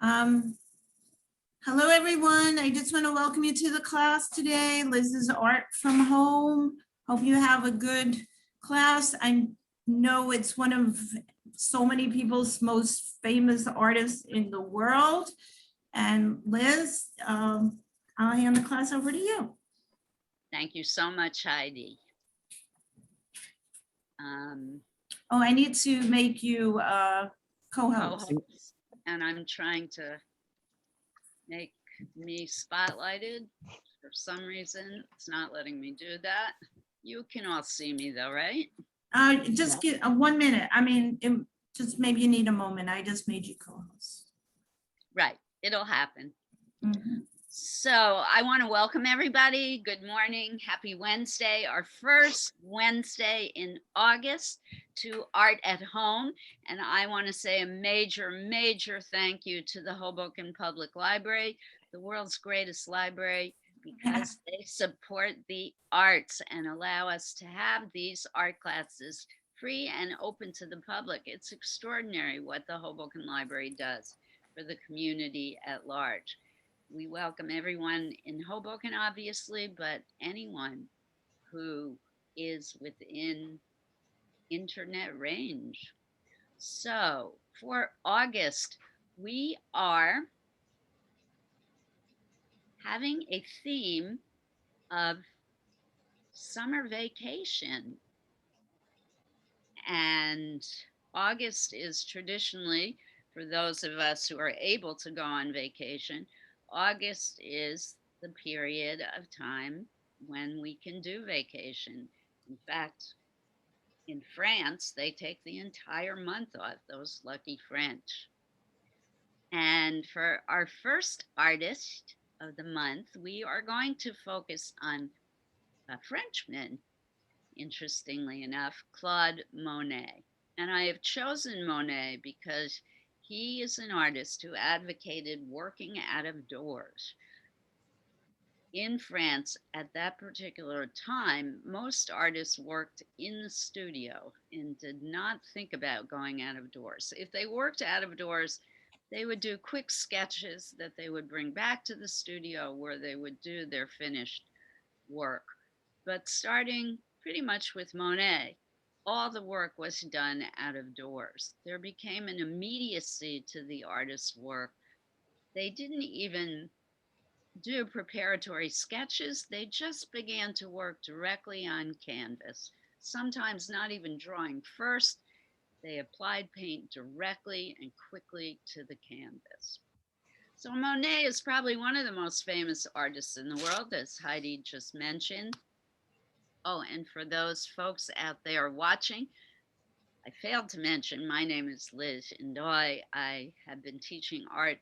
Um, Hello, everyone. I just want to welcome you to the class today. Liz's Art from Home. Hope you have a good class. I know it's one of so many people's most famous artists in the world. And Liz, I'll hand the class over to you. Thank you so much, Heidi. Oh, I need to make you co-host. And I'm trying to make me spotlighted. For some reason, it's not letting me do that. You can all see me though, right? Just get 1 minute. I mean, just maybe you need a moment. I just made you co-host. Right, it'll happen. Mhm. So I want to welcome everybody. Good morning. Happy Wednesday, our first Wednesday in August, to Art at Home. And I want to say a major thank you to the Hoboken Public Library, the world's greatest library, because they support the arts and allow us to have these art classes free and open to the public. It's extraordinary what the Hoboken Library does for the community at large. We welcome everyone in Hoboken, obviously, but anyone who is within internet range. So for August, we are having a theme of summer vacation. And August is traditionally, for those of us who are able to go on vacation, August is the period of time when we can do vacation. In fact, in France, they take the entire month off, those lucky French. And for our first artist of the month, we are going to focus on a Frenchman, interestingly enough, Claude Monet. And I have chosen Monet because he is an artist who advocated working out of doors. In France, at that particular time, most artists worked in the studio and did not think about going out of doors. If they worked out of doors, they would do quick sketches that they would bring back to the studio where they would do their finished work. But starting pretty much with Monet, all the work was done out of doors. There became an immediacy to the artist's work. They didn't even do preparatory sketches, they just began to work directly on canvas, sometimes not even drawing first. They applied paint directly and quickly to the canvas. So Monet is probably one of the most famous artists in the world, as Heidi just mentioned. Oh, and for those folks out there watching, I failed to mention my name is Liz Ndoye. I have been teaching art,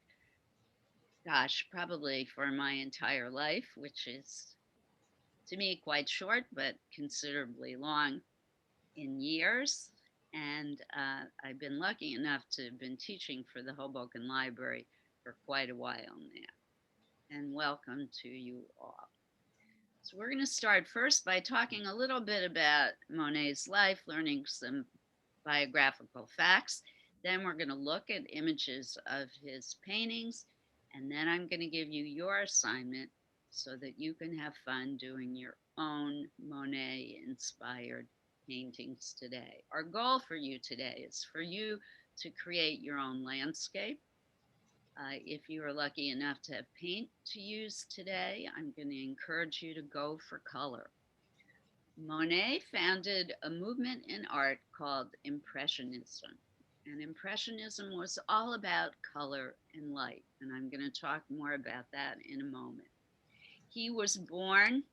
gosh, probably for my entire life, which is to me quite short, but considerably long in years. And I've been lucky enough to have been teaching for the Hoboken Library for quite a while now. And welcome to you all. So we're going to start first by talking a little bit about Monet's life, learning some biographical facts. Then we're going to look at images of his paintings. And then I'm going to give you your assignment so that you can have fun doing your own Monet inspired paintings today. Our goal for you today is for you to create your own landscape. If you are lucky enough to have paint to use today, I'm going to encourage you to go for color. Monet founded a movement in art called Impressionism. And Impressionism was all about color and light. And I'm going to talk more about that in a moment. He was born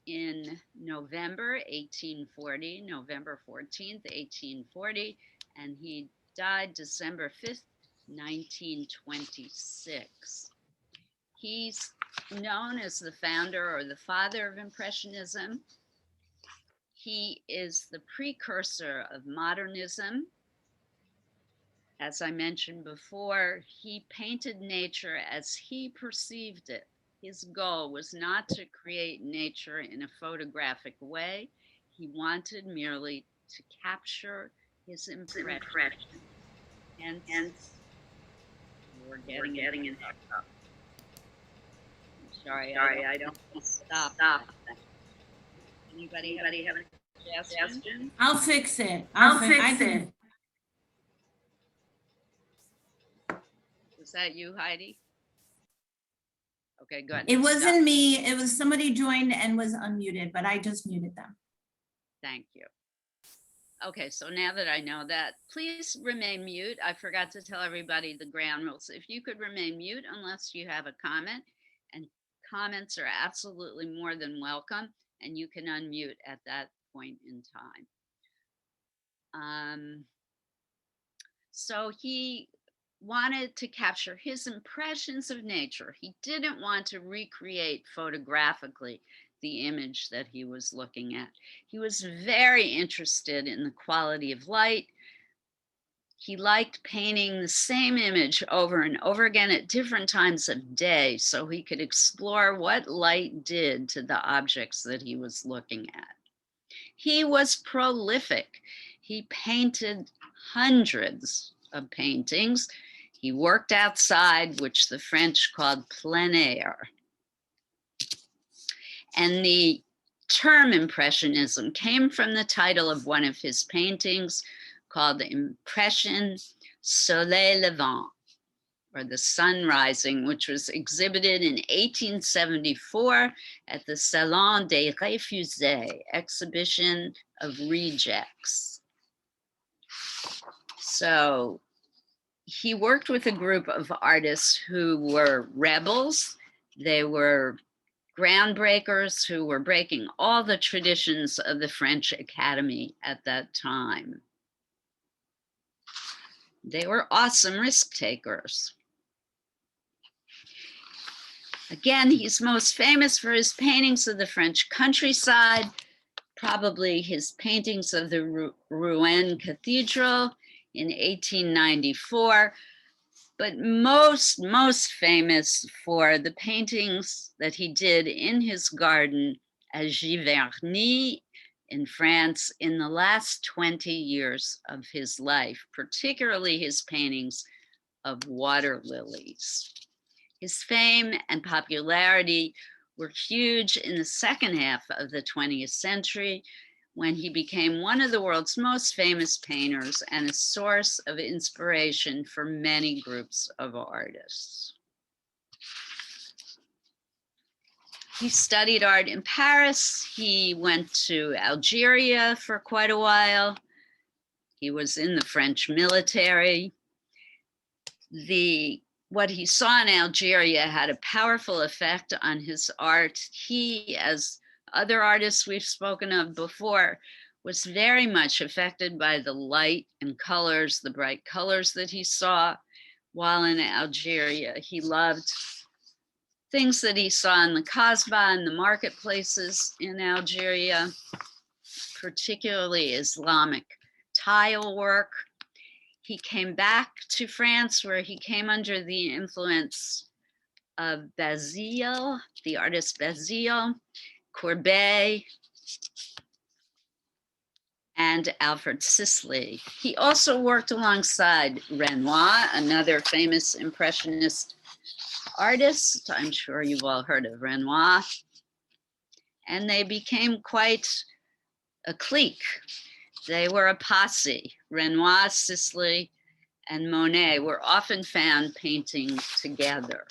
in November 1840, November 14th, 1840, and he died December 5th, 1926. He's known as the founder or the father of Impressionism. He is the precursor of modernism. As I mentioned before, he painted nature as he perceived it. His goal was not to create nature in a photographic way. He wanted merely to capture his impression. Hence, we're getting in. Sorry, I don't stop. Anybody have a suggestion? I'll fix it. I can. Was that you, Heidi? Okay, good. It Stop. wasn't me. It was somebody joined and was unmuted, but I just muted them. Thank you. Okay, so now that I know that, please remain mute. I forgot to tell everybody the ground rules. If you could remain mute unless you have a comment, and comments are absolutely more than welcome, and you can unmute at that point in time. So he wanted to capture his impressions of nature. He didn't want to recreate photographically the image that he was looking at. He was very interested in the quality of light. He liked painting the same image over and over again at different times of day so he could explore what light did to the objects that he was looking at. He was prolific. He painted hundreds of paintings. He worked outside, which the French called plein air. And the term Impressionism came from the title of one of his paintings called Impression Soleil Levant, or the Sun Rising, which was exhibited in 1874 at the Salon des Refusés, exhibition of rejects. So he worked with a group of artists who were rebels. They were groundbreakers who were breaking all the traditions of the French Academy at that time. They were awesome risk takers. Again, he's most famous for his paintings of the French countryside, probably his paintings of the Rouen Cathedral in 1894, but most famous for the paintings that he did in his garden at Giverny in France in the last 20 years of his life, particularly his paintings of water lilies. His fame and popularity were huge in the second half of the 20th century, when he became one of the world's most famous painters and a source of inspiration for many groups of artists. He studied art in Paris. He went to Algeria for quite a while. He was in the French military. What he saw in Algeria had a powerful effect on his art. He, as other artists we've spoken of before, was very much affected by the light and colors, the bright colors that he saw while in Algeria. He loved things that he saw in the Kasbah and the marketplaces in Algeria, particularly Islamic tile work. He came back to France, where he came under the influence of Basile, the artist Basile, Courbet, and Alfred Sisley. He also worked alongside Renoir, another famous Impressionist artist. I'm sure you've all heard of Renoir. And they became quite a clique. They were a posse. Renoir, Sisley, and Monet were often found painting together.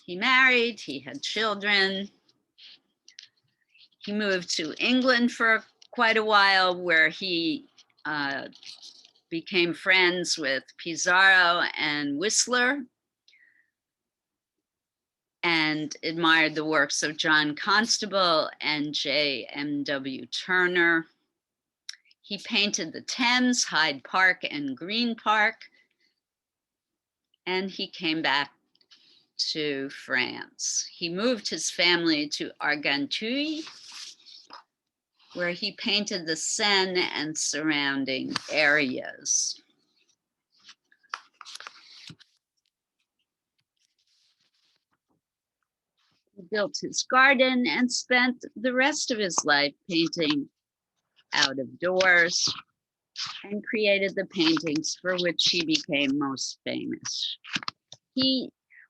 He married, he had children. He moved to England for quite a while, where he became friends with Pissarro and Whistler, and admired the works of John Constable and J.M.W. Turner. He painted the Thames, Hyde Park, and Green Park, and he came back to France. He moved his family to Argenteuil, where he painted the Seine and surrounding areas. He built his garden and spent the rest of his life painting out of doors. and created the paintings for which he became most famous.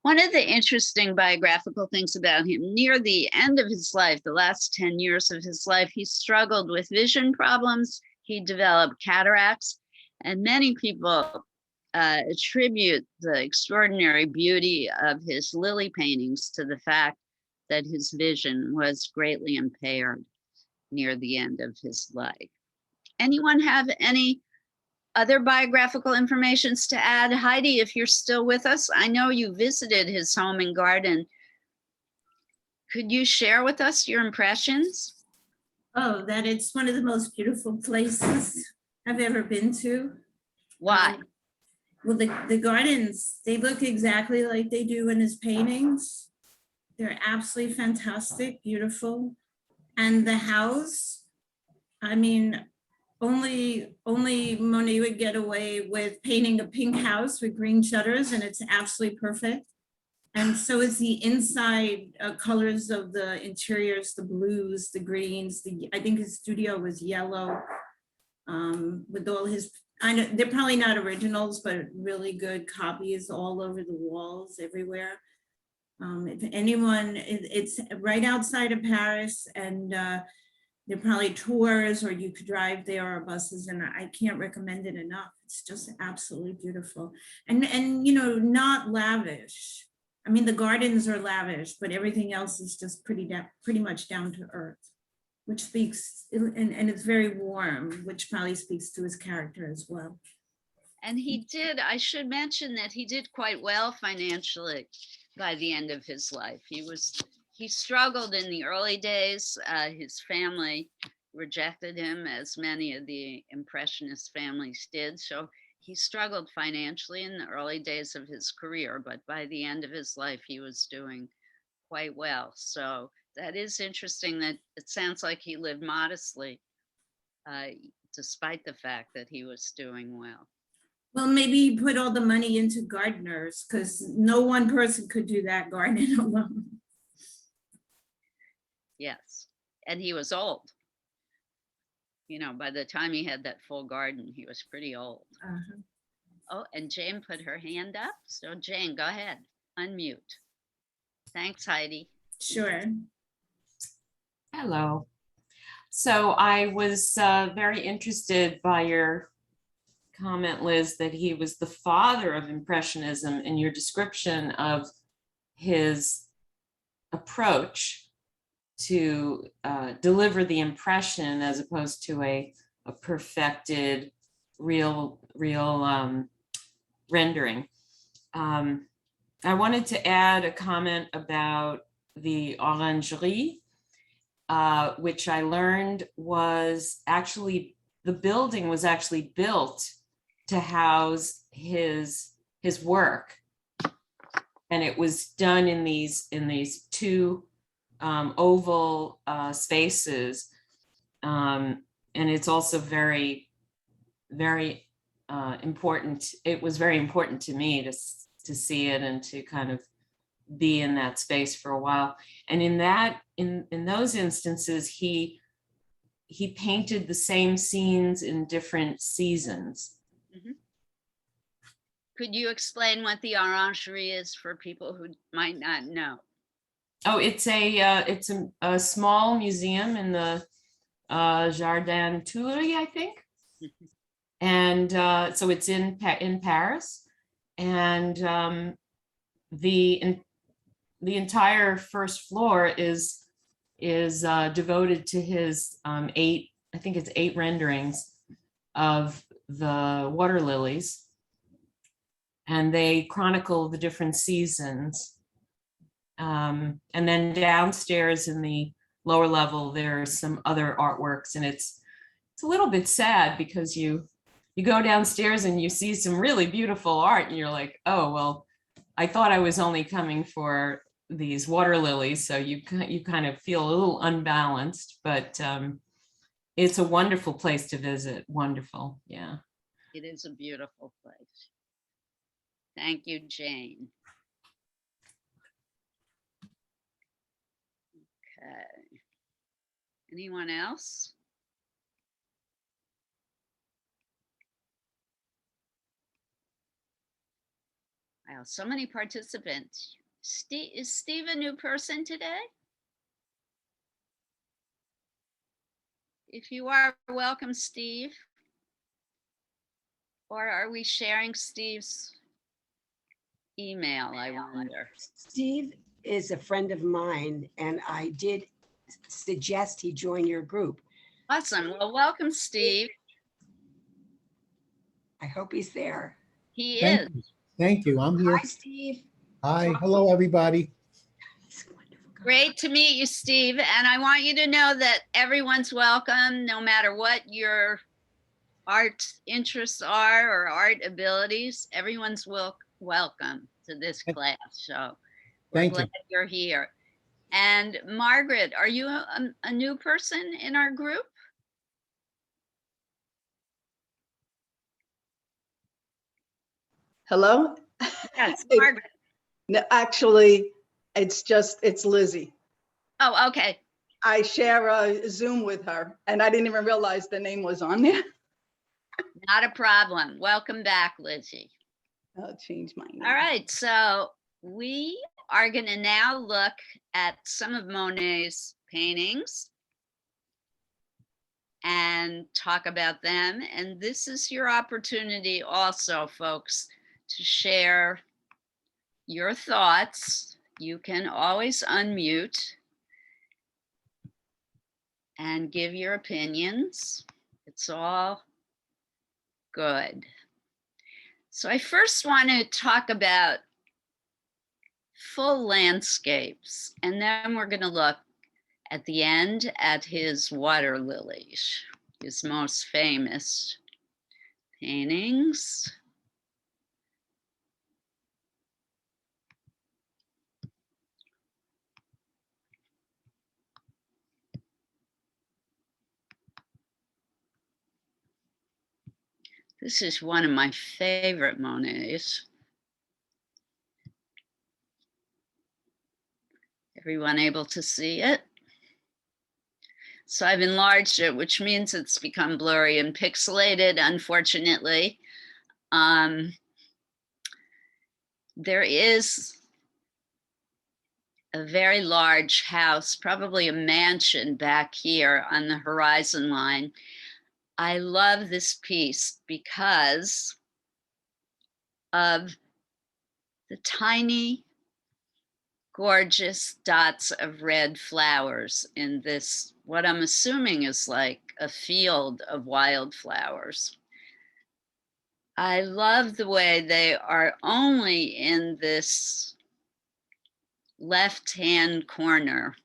One of the interesting biographical things about him, near the end of his life, the last 10 years of his life, he struggled with vision problems. He developed cataracts, and many people attribute the extraordinary beauty of his lily paintings to the fact that his vision was greatly impaired near the end of his life. Anyone have any other biographical informations to add? Heidi, if you're still with us, I know you visited his home and garden. Could you share with us your impressions? Oh, that it's one of the most beautiful places I've ever been to. Why? Well, the gardens, they look exactly like they do in his paintings. They're absolutely fantastic, beautiful. And the house, I mean, only Monet would get away with painting a pink house with green shutters, and it's absolutely perfect. And so is the inside colors of the interiors, the blues, the greens. I think his studio was yellow with all his, I know they're probably not originals, but really good copies all over the walls everywhere. If anyone, it's right outside of Paris, and there are probably tours, or you could drive there, or buses, and I can't recommend it enough. It's just absolutely beautiful. And you know, not lavish. I mean, the gardens are lavish, but everything else is just pretty much down to earth, which speaks, and it's very warm, which probably speaks to his character as well. And he did, I should mention that he did quite well financially by the end of his life. He struggled in the early days. His family rejected him, as many of the Impressionist families did. So he struggled financially in the early days of his career, but by the end of his life, he was doing quite well. So that is interesting that it sounds like he lived modestly, despite the fact that he was doing well. Well, maybe he put all the money into gardeners, because no one person could do that gardening alone. Yes, and he was old. You know, by the time he had that full garden, he was pretty old. Uh-huh. Oh, and Jane put her hand up. So Jane, go ahead, unmute. Thanks, Heidi. Sure. Hello. So I was very interested by your comment, Liz, that he was the father of Impressionism, and your description of his approach to deliver the impression as opposed to a perfected real rendering. I wanted to add a comment about the orangerie, which I learned was actually, the building was actually built to house his work. And it was done in these two oval spaces. And it's also very, very important. It was very important to me to see it and to kind of be in that space for a while. And in those instances, he painted the same scenes in different seasons. Mm-hmm. Could you explain what the orangerie is for people who might not know? Oh, it's a small museum in the Jardin Tuileries, I think. Mm-hmm. And so it's in Paris, and the entire first floor is devoted to his eight renderings of the water lilies, and they chronicle the different seasons. And then downstairs in the lower level, there are some other artworks, and it's a little bit sad because you go downstairs and you see some really beautiful art, and you're like, oh, well, I thought I was only coming for these water lilies, so you kind of feel a little unbalanced, but it's a wonderful place to visit. Wonderful, yeah. It is a beautiful place. Thank you, Jane. Okay. Anyone else? Wow, so many participants. Steve, is Steve a new person today? If you are, welcome, Steve. Or are we sharing Steve's email, I wonder? Steve is a friend of mine, and I did suggest he join your group. Awesome. Well, welcome, Steve. I hope he's there. He Thank is. you. Thank you. I'm here. Hi, Steve. Hi. Hello, everybody. He's a wonderful guy. Great to meet you, Steve. And I want you to know that everyone's welcome, no matter what your art interests are or art abilities. Everyone's welcome to this class. So we're Thank glad you. you're here. And Margaret, are you a new person in our group? Hello? Yes, It- Margaret. No, actually, it's Lizzie. Oh, okay. I share a Zoom with her and I didn't even realize the name was on there. Not a problem. Welcome back, Lizzie. I'll change my name. All right, so we are going to now look at some of Monet's paintings and talk about them. And this is your opportunity also, folks, to share your thoughts. You can always unmute and give your opinions. It's all good. So I first want to talk about full landscapes, and then we're going to look at the end at his water lilies, his most famous paintings. This is one of my favorite Monets. Everyone able to see it? So I've enlarged it, which means it's become blurry and pixelated, unfortunately. There is a very large house, probably a mansion back here on the horizon line. I love this piece because of the tiny, gorgeous dots of red flowers in this, what I'm assuming is like a field of wildflowers. I love the way they are only in this left-hand corner,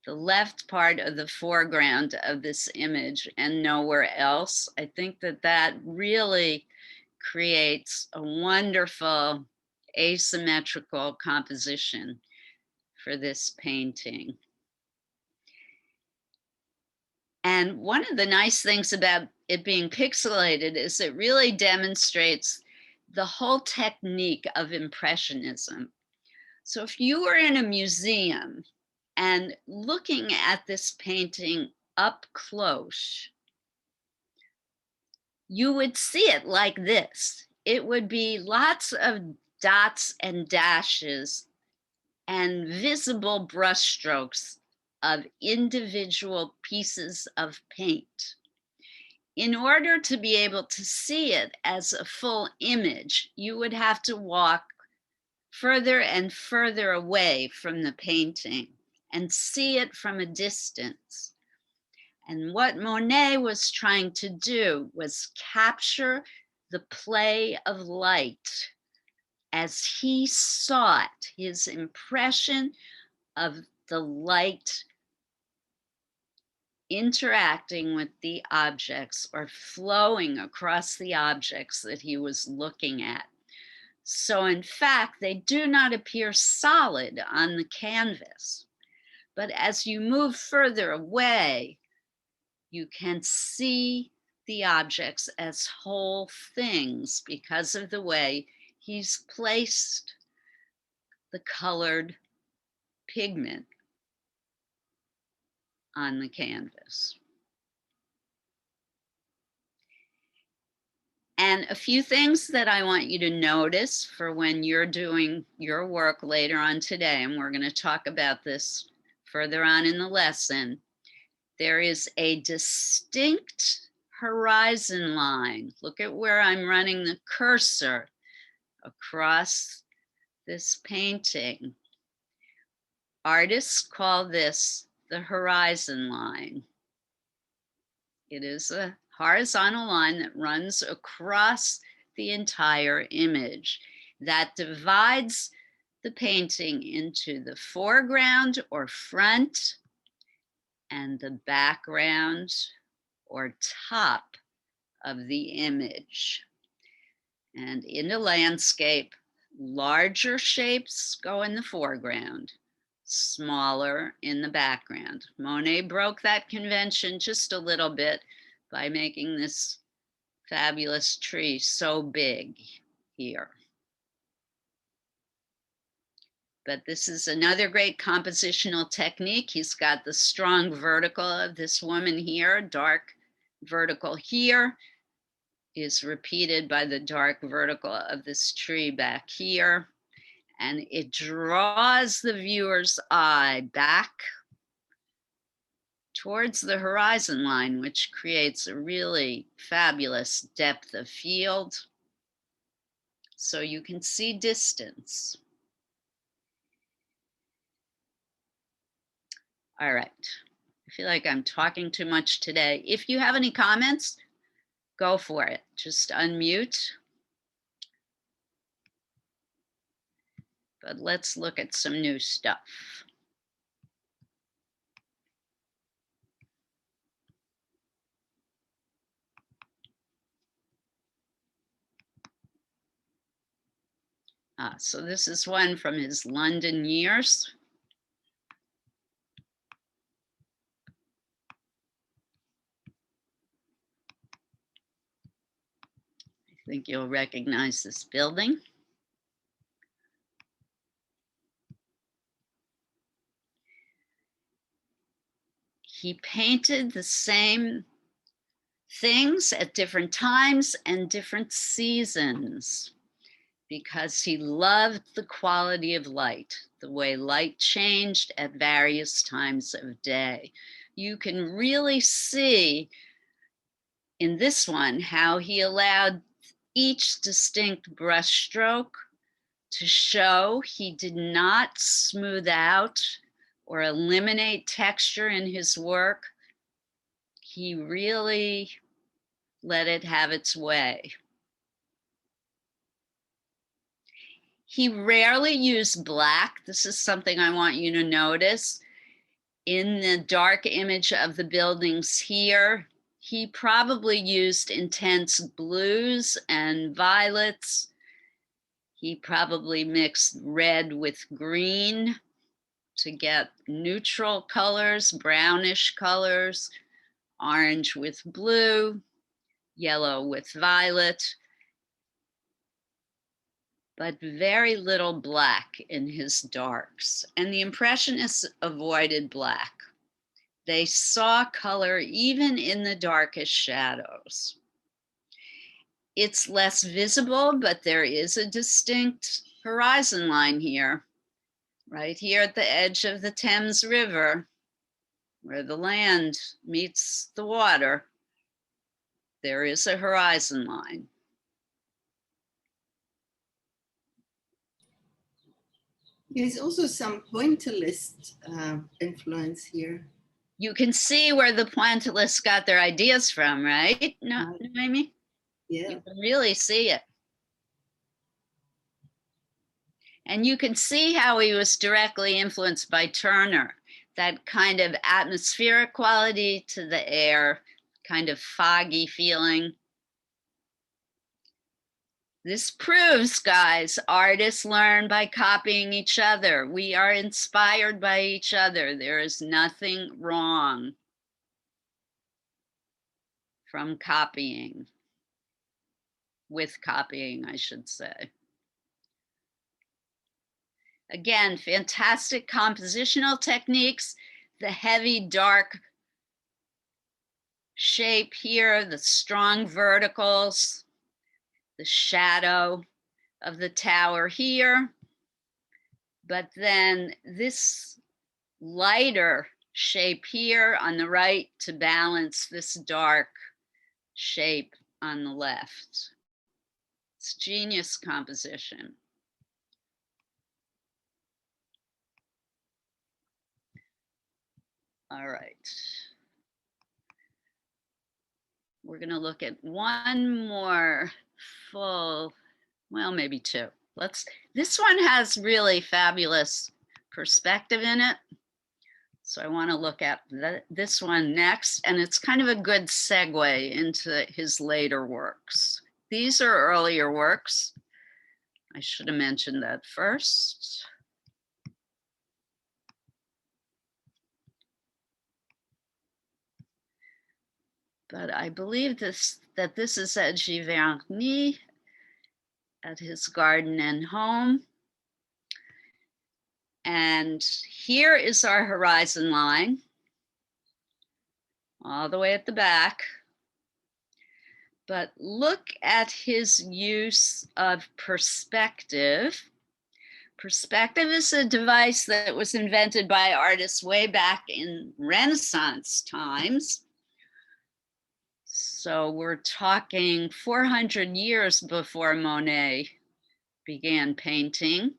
the left part of the foreground of this image and nowhere else. I think that that really creates a wonderful asymmetrical composition for this painting. And one of the nice things about it being pixelated is it really demonstrates the whole technique of Impressionism. So if you were in a museum and looking at this painting up close, you would see it like this. It would be lots of dots and dashes and visible brushstrokes of individual pieces of paint. In order to be able to see it as a full image, you would have to walk further and further away from the painting and see it from a distance. And what Monet was trying to do was capture the play of light as he sought his impression of the light interacting with the objects or flowing across the objects that he was looking at. So in fact, they do not appear solid on the canvas, but as you move further away, you can see the objects as whole things because of the way he's placed the colored pigment on the canvas. And a few things that I want you to notice for when you're doing your work later on today, and we're going to talk about this further on in the lesson. There is a distinct horizon line. Look at where I'm running the cursor across this painting. Artists call this the horizon line. It is a horizontal line that runs across the entire image that divides the painting into the foreground or front and the background or top of the image. And in a landscape, larger shapes go in the foreground, smaller in the background. Monet broke that convention just a little bit by making this fabulous tree so big here. But this is another great compositional technique. He's got the strong vertical of this woman here, dark vertical here is repeated by the dark vertical of this tree back here. And it draws the viewer's eye back towards the horizon line, which creates a really fabulous depth of field. So you can see distance. All right, I feel like I'm talking too much today. If you have any comments, go for it. Just unmute. But let's look at some new stuff. So this is one from his London years. I think you'll recognize this building. He painted the same things at different times and different seasons because he loved the quality of light, the way light changed at various times of day. You can really see in this one how he allowed each distinct brushstroke to show he did not smooth out or eliminate texture in his work. He really let it have its way. He rarely used black. This is something I want you to notice. In the dark image of the buildings here, he probably used intense blues and violets. He probably mixed red with green to get neutral colors, brownish colors, orange with blue, yellow with violet, but very little black in his darks. And the Impressionists avoided black. They saw color even in the darkest shadows. It's less visible, but there is a distinct horizon line here, right here at the edge of the Thames River, where the land meets the water. There is a horizon line. There's also some pointillist influence here. You can see where the pointillists got their ideas from, right? No, Amy? Yeah. You can really see it. And you can see how he was directly influenced by Turner, that kind of atmospheric quality to the air, kind of foggy feeling. This proves, guys, artists learn by copying each other. We are inspired by each other. There is nothing wrong from copying, with copying, I should say. Again, fantastic compositional techniques, the heavy dark shape here, the strong verticals, the shadow of the tower here. But then this lighter shape here on the right to balance this dark shape on the left. It's genius composition. All right. We're going to look at one more full, well, maybe two. This one has really fabulous perspective in it. So I want to look at this one next, and it's kind of a good segue into his later works. These are earlier works. I should have mentioned that first. But I believe that this is at Giverny, at his garden and home. And here is our horizon line, all the way at the back. But look at his use of perspective. Perspective is a device that was invented by artists way back in Renaissance times. So we're talking 400 years before Monet began painting.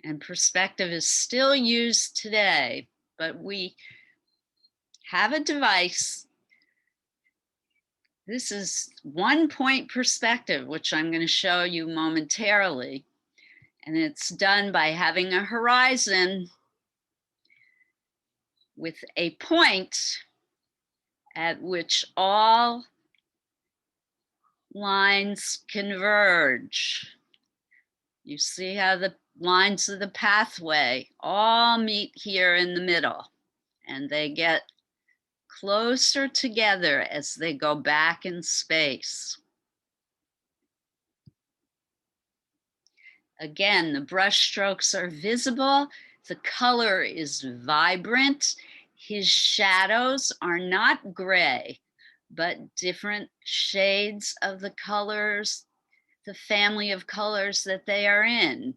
And perspective is still used today, but we have a device. This is 1-point perspective, which I'm going to show you momentarily. And it's done by having a horizon with a point at which all lines converge. You see how the lines of the pathway all meet here in the middle, and they get closer together as they go back in space. Again, the brush strokes are visible. The color is vibrant. His shadows are not gray, but different shades of the colors, the family of colors that they are in.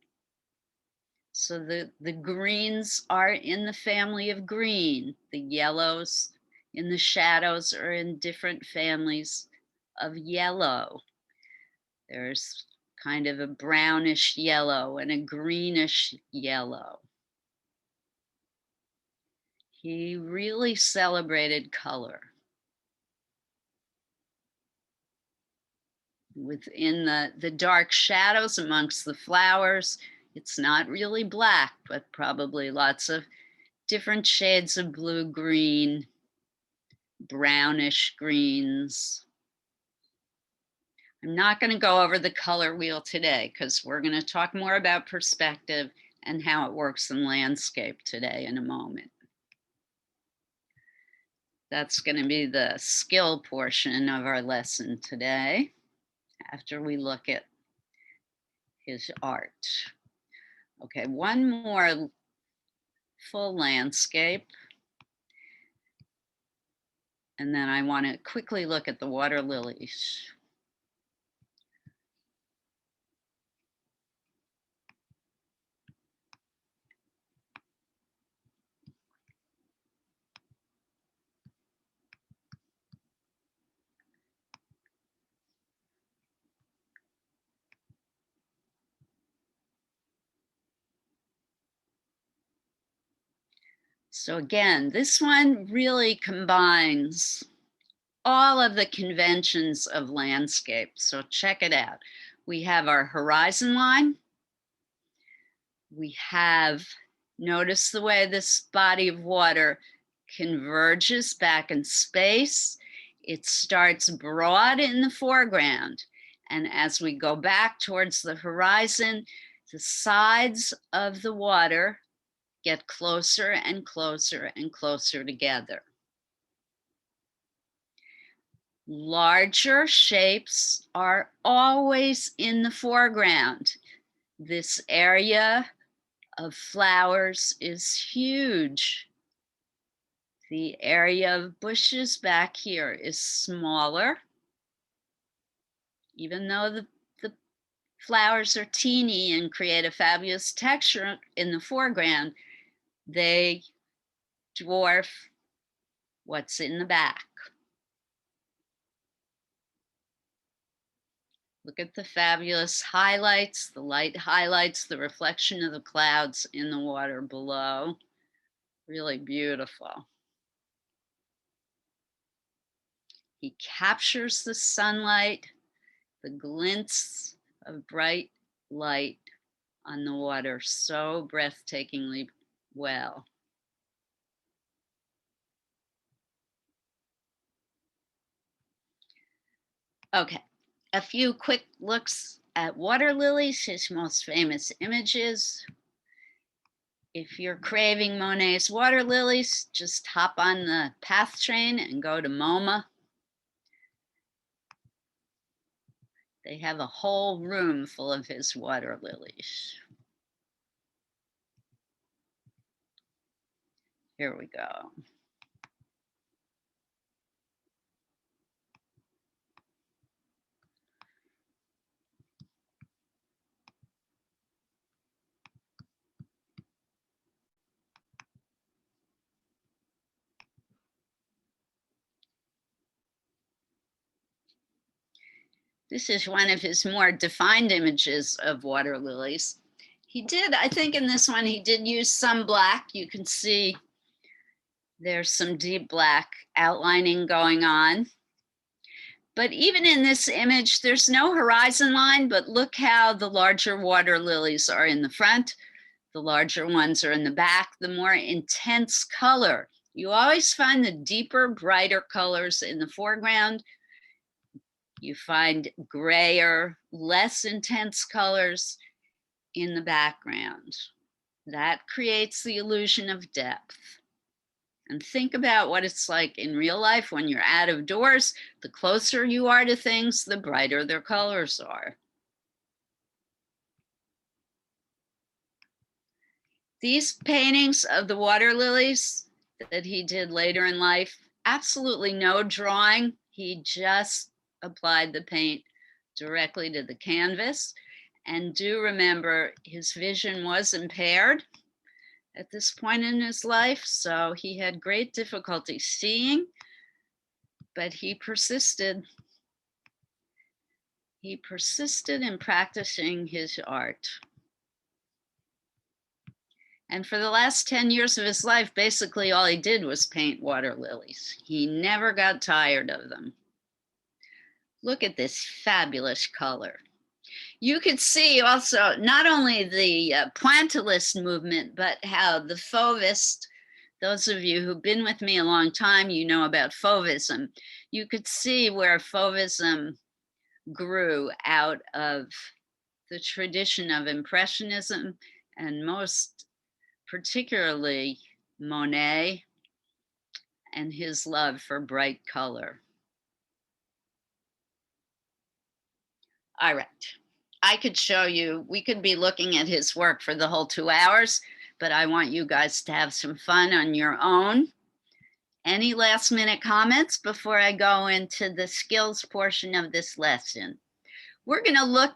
So the greens are in the family of green. The yellows in the shadows are in different families of yellow. There's kind of a brownish yellow and a greenish yellow. He really celebrated color. Within the dark shadows amongst the flowers, it's not really black, but probably lots of different shades of blue, green, brownish greens. I'm not going to go over the color wheel today because we're going to talk more about perspective and how it works in landscape today in a moment. That's going to be the skill portion of our lesson today after we look at his art. Okay, one more full landscape. And then I want to quickly look at the water lilies. So again, this one really combines all of the conventions of landscape. So check it out. We have our horizon line. We have, notice the way this body of water converges back in space. It starts broad in the foreground. And as we go back towards the horizon, the sides of the water get closer and closer and closer together. Larger shapes are always in the foreground. This area of flowers is huge. The area of bushes back here is smaller. Even though the flowers are teeny and create a fabulous texture in the foreground, they dwarf what's in the back. Look at the fabulous highlights, the light highlights, the reflection of the clouds in the water below. Really beautiful. He captures the sunlight, the glints of bright light on the water so breathtakingly well. Okay, a few quick looks at water lilies, his most famous images. If you're craving Monet's water lilies, just hop on the PATH train and go to MoMA. They have a whole room full of his water lilies. Here we go. This is one of his more defined images of water lilies. He did, I think in this one, he did use some black. You can see there's some deep black outlining going on. But even in this image, there's no horizon line, but look how the larger water lilies are in the front. The larger ones are in the back, the more intense color. You always find the deeper, brighter colors in the foreground. You find grayer, less intense colors in the background. That creates the illusion of depth. And think about what it's like in real life when you're out of doors. The closer you are to things, the brighter their colors are. These paintings of the water lilies that he did later in life, absolutely no drawing. He just applied the paint directly to the canvas. And do remember, his vision was impaired at this point in his life, so he had great difficulty seeing, but he persisted. He persisted in practicing his art. And for the last 10 years of his life, basically all he did was paint water lilies. He never got tired of them. Look at this fabulous color. You could see also not only the pointillist movement, but how the Fauvist, those of you who've been with me a long time, you know about Fauvism. You could see where Fauvism grew out of the tradition of Impressionism, and most particularly Monet and his love for bright color. All right, I could show you, we could be looking at his work for the whole 2 hours, but I want you guys to have some fun on your own. Any last minute comments before I go into the skills portion of this lesson? We're gonna look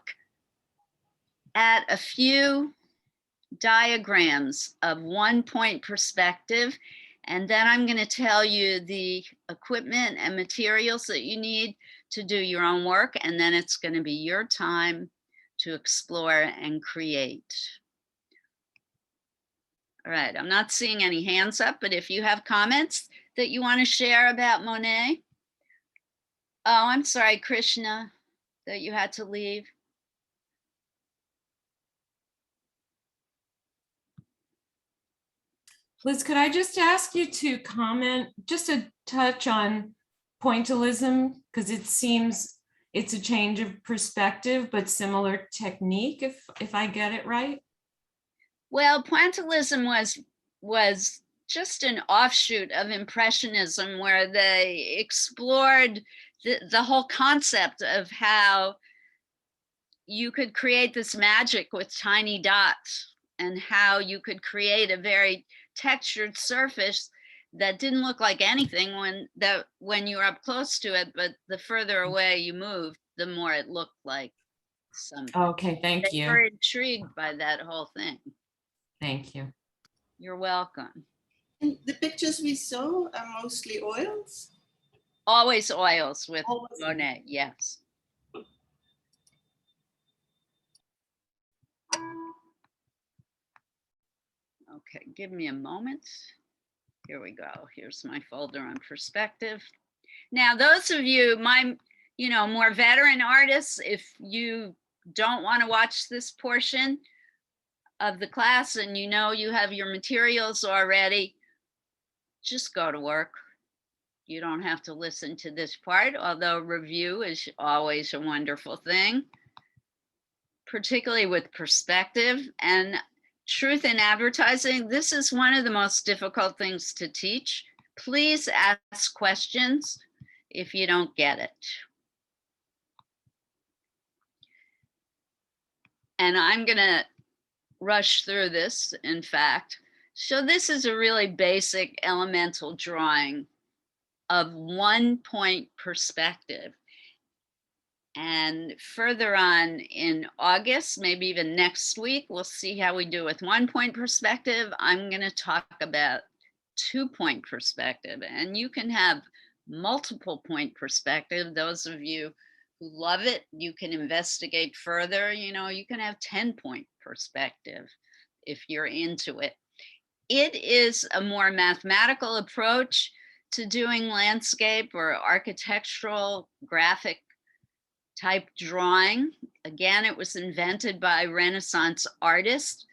at a few diagrams of 1-point perspective, and then I'm going to tell you the equipment and materials that you need to do your own work, and then it's going to be your time to explore and create. All right, I'm not seeing any hands up, but if you have comments that you want to share about Monet. Oh, I'm sorry, Krishna, that you had to leave. Liz, could I just ask you to comment just a touch on pointillism? Because it seems it's a change of perspective, but similar technique, if I get it right. Well, pointillism was just an offshoot of Impressionism, where they explored the whole concept of how you could create this magic with tiny dots, and how you could create a very textured surface that didn't look like anything when you were up close to it, but the further away you moved, the more it looked like something. Okay, thank They you. were intrigued by that whole thing. Thank you. You're welcome. And the pictures we saw are mostly oils. Always oils with Always. Monet, yes. Okay, give me a moment. Here we go. Here's my folder on perspective. Now, those of you, more veteran artists, if you don't want to watch this portion of the class and you know you have your materials already, just go to work. You don't have to listen to this part, although review is always a wonderful thing, particularly with perspective and truth in advertising. This is one of the most difficult things to teach. Please ask questions if you don't get it. And I'm gonna rush through this, in fact. So this is a really basic elemental drawing of 1 point perspective. And further on in August, maybe even next week, we'll see how we do with 1 point perspective. I'm going to talk about 2 point perspective, and you can have multiple point perspective. Those of you who love it, you can investigate further. You can have 10 point perspective if you're into it. It is a more mathematical approach to doing landscape or architectural graphic type drawing. Again, it was invented by Renaissance artists.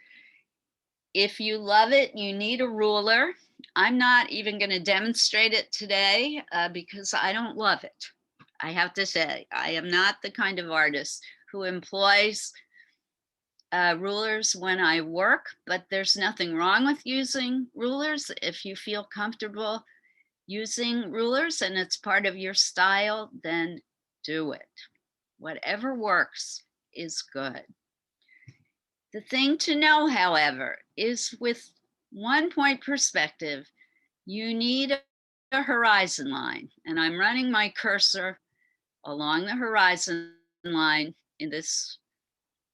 If you love it, you need a ruler. I'm not even going to demonstrate it today because I don't love it. I have to say, I am not the kind of artist who employs rulers when I work, but there's nothing wrong with using rulers if you feel comfortable using rulers and it's part of your style, then do it. Whatever works is good. The thing to know, however, is with 1 point perspective, you need a horizon line. And I'm running my cursor along the horizon line in this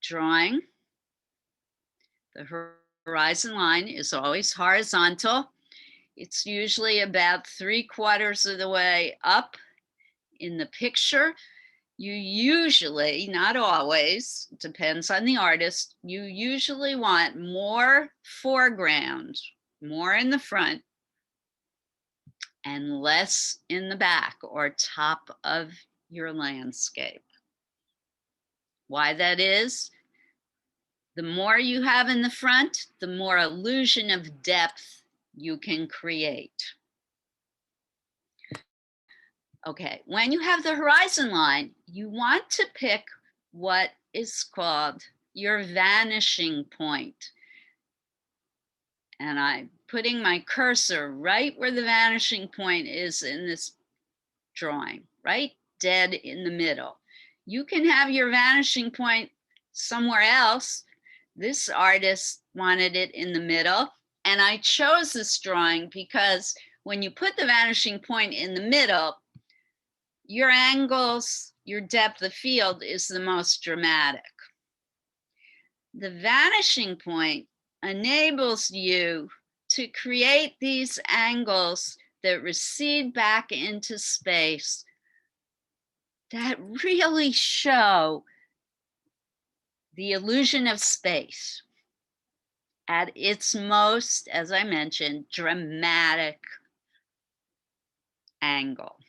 drawing. The horizon line is always horizontal. It's usually about 3/4 of the way up in the picture. You usually, not always, depends on the artist, you usually want more foreground, more in the front and less in the back or top of your landscape. Why that is? The more you have in the front, the more illusion of depth you can create. Okay, when you have the horizon line, you want to pick what is called your vanishing point. And I'm putting my cursor right where the vanishing point is in this drawing, right dead in the middle. You can have your vanishing point somewhere else. This artist wanted it in the middle. And I chose this drawing because when you put the vanishing point in the middle, your angles, your depth of field is the most dramatic. The vanishing point enables you to create these angles that recede back into space that really show the illusion of space at its most, as I mentioned, dramatic angle.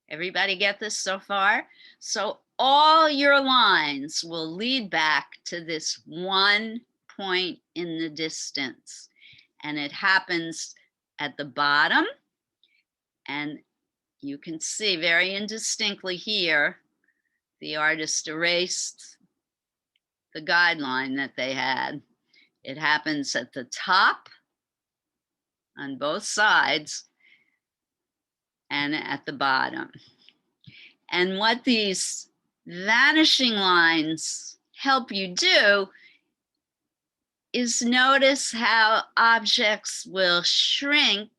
Everybody get this so far? So all your lines will lead back to this 1 point in the distance. And it happens at the bottom. And you can see very indistinctly here, the artist erased the guideline that they had. It happens at the top on both sides and at the bottom. And what these vanishing lines help you do is notice how objects will shrink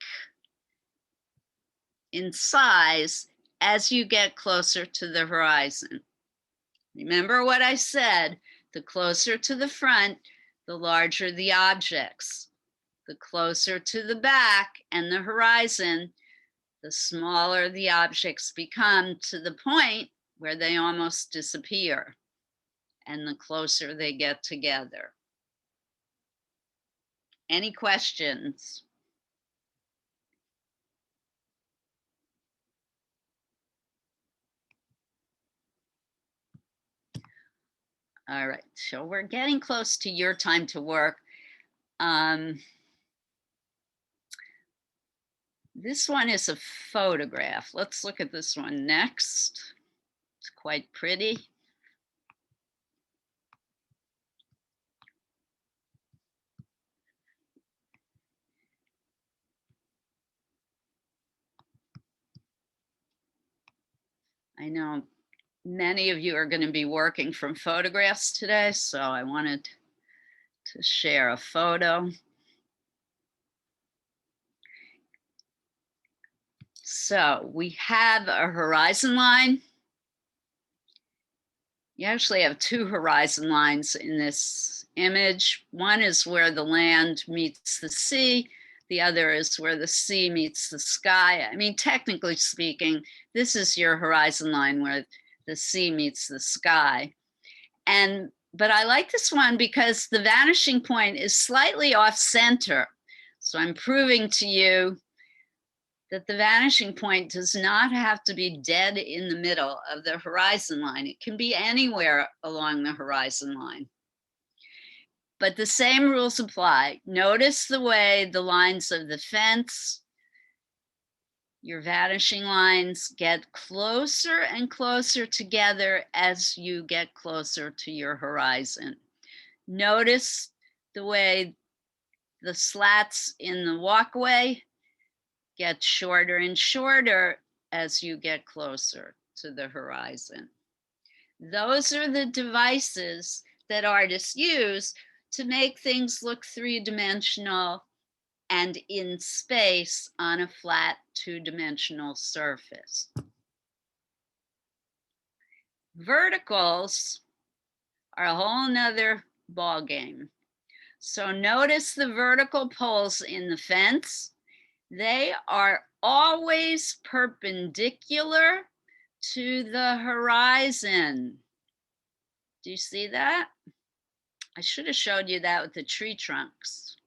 in size as you get closer to the horizon. Remember what I said, the closer to the front, the larger the objects. The closer to the back and the horizon, the smaller the objects become to the point where they almost disappear, and the closer they get together. Any questions? All right, so we're getting close to your time to work. This one is a photograph. Let's look at this one next. It's quite pretty. I know many of you are going to be working from photographs today, so I wanted to share a photo. So we have a horizon line. You actually have two horizon lines in this image. One is where the land meets the sea. The other is where the sea meets the sky. I mean, technically speaking, this is your horizon line where the sea meets the sky. But I like this one because the vanishing point is slightly off center. So I'm proving to you that the vanishing point does not have to be dead in the middle of the horizon line. It can be anywhere along the horizon line. But the same rules apply. Notice the way the lines of the fence, your vanishing lines, get closer and closer together as you get closer to your horizon. Notice the way the slats in the walkway get shorter and shorter as you get closer to the horizon. Those are the devices that artists use to make things look three-dimensional and in space on a flat two-dimensional surface. Verticals are a whole nother ballgame. So notice the vertical poles in the fence. They are always perpendicular to the horizon. Do you see that? I should have showed you that with the tree trunks.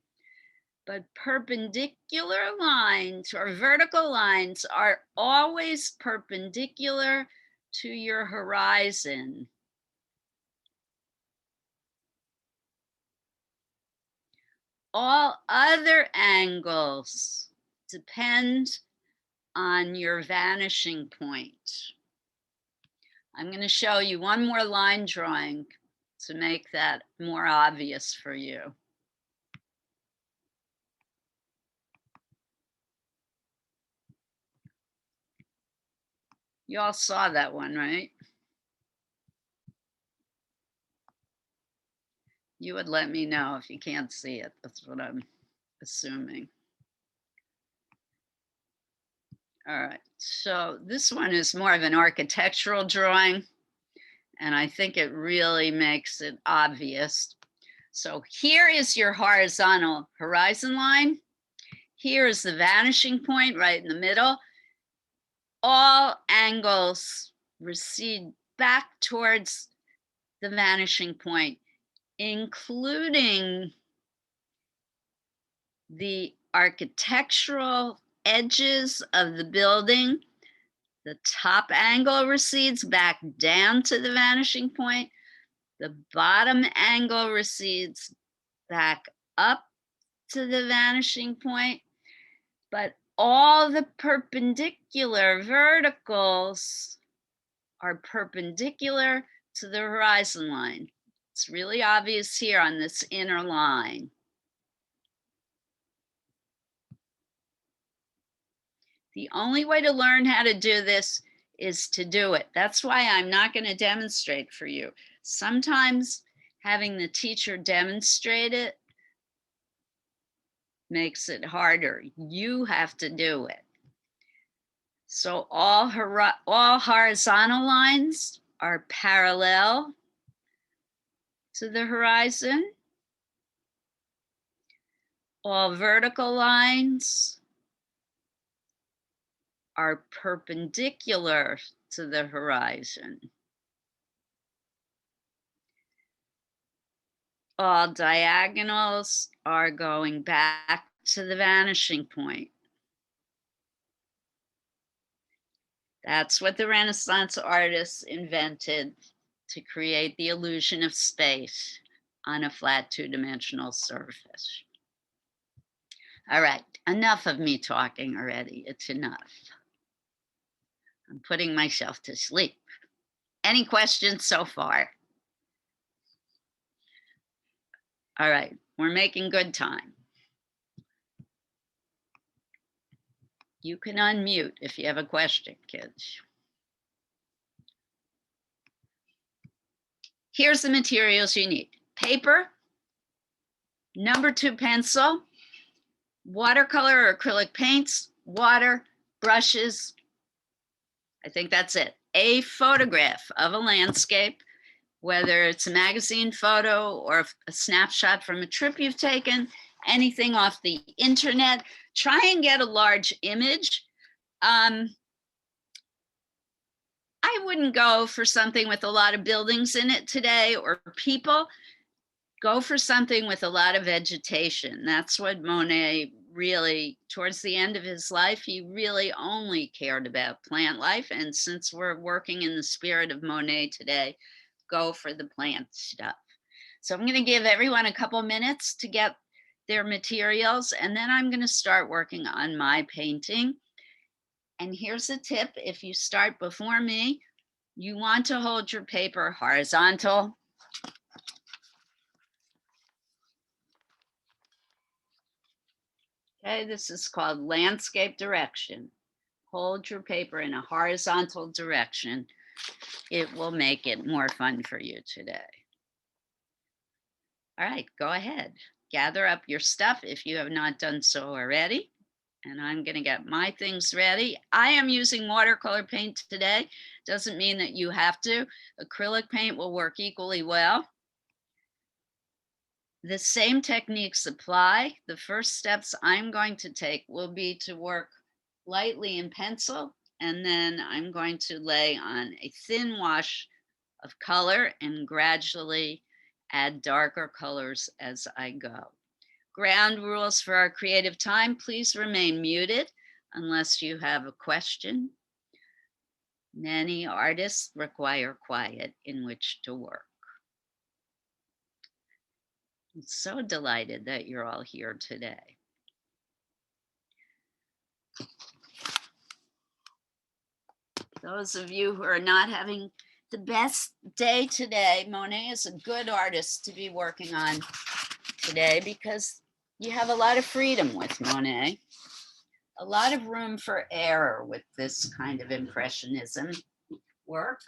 But perpendicular lines or vertical lines are always perpendicular to your horizon. All other angles depend on your vanishing point. I'm going to show you one more line drawing to make that more obvious for you. You all saw that one, right? You would let me know if you can't see it. That's what I'm assuming. All right, so this one is more of an architectural drawing, and I think it really makes it obvious. So here is your horizontal horizon line. Here is the vanishing point right in the middle. All angles recede back towards the vanishing point, including the architectural edges of the building. The top angle recedes back down to the vanishing point. The bottom angle recedes back up to the vanishing point. But all the perpendicular verticals are perpendicular to the horizon line. It's really obvious here on this inner line. The only way to learn how to do this is to do it. That's why I'm not going to demonstrate for you. Sometimes having the teacher demonstrate it makes it harder. You have to do it. So all horizontal lines are parallel to the horizon. All vertical lines are perpendicular to the horizon. All diagonals are going back to the vanishing point. That's what the Renaissance artists invented to create the illusion of space on a flat two-dimensional surface. All right, enough of me talking already. It's enough. I'm putting myself to sleep. Any questions so far? All right, we're making good time. You can unmute if you have a question, kids. Here's the materials you need. Paper, number 2 pencil, watercolor or acrylic paints, water, brushes. I think that's it. A photograph of a landscape, whether it's a magazine photo or a snapshot from a trip you've taken, anything off the internet. Try and get a large image. I wouldn't go for something with a lot of buildings in it today or people. Go for something with a lot of vegetation. That's what Monet really, towards the end of his life, he really only cared about plant life. And since we're working in the spirit of Monet today, go for the plant stuff. So I'm going to give everyone a couple minutes to get their materials, and then I'm going to start working on my painting. And here's a tip: if you start before me, you want to hold your paper horizontal. Okay, this is called landscape direction. Hold your paper in a horizontal direction. It will make it more fun for you today. All right, go ahead. Gather up your stuff if you have not done so already. And I'm going to get my things ready. I am using watercolor paint today. Doesn't mean that you have to. Acrylic paint will work equally well. The same techniques apply. The first steps I'm going to take will be to work lightly in pencil, and then I'm going to lay on a thin wash of color and gradually add darker colors as I go. Ground rules for our creative time: please remain muted unless you have a question. Many artists require quiet in which to work. I'm so delighted that you're all here today. Those of you who are not having the best day today, Monet is a good artist to be working on today because you have a lot of freedom with Monet, a lot of room for error with this kind of Impressionism work.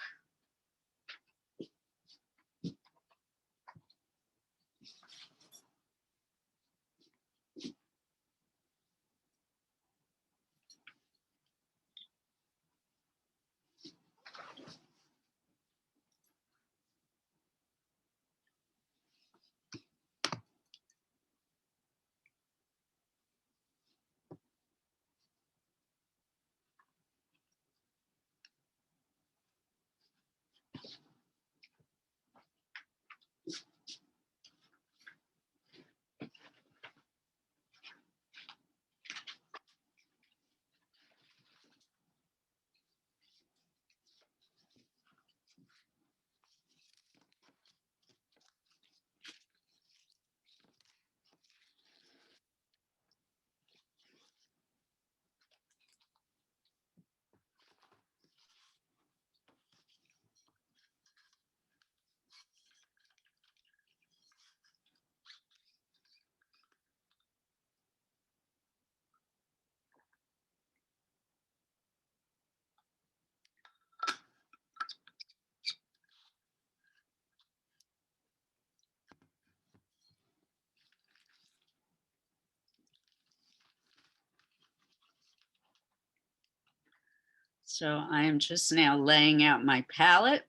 So I am just now laying out my palette.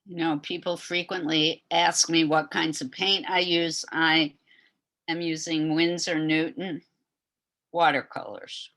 You know, people frequently ask me what kinds of paint I use. I am using Winsor Newton watercolors.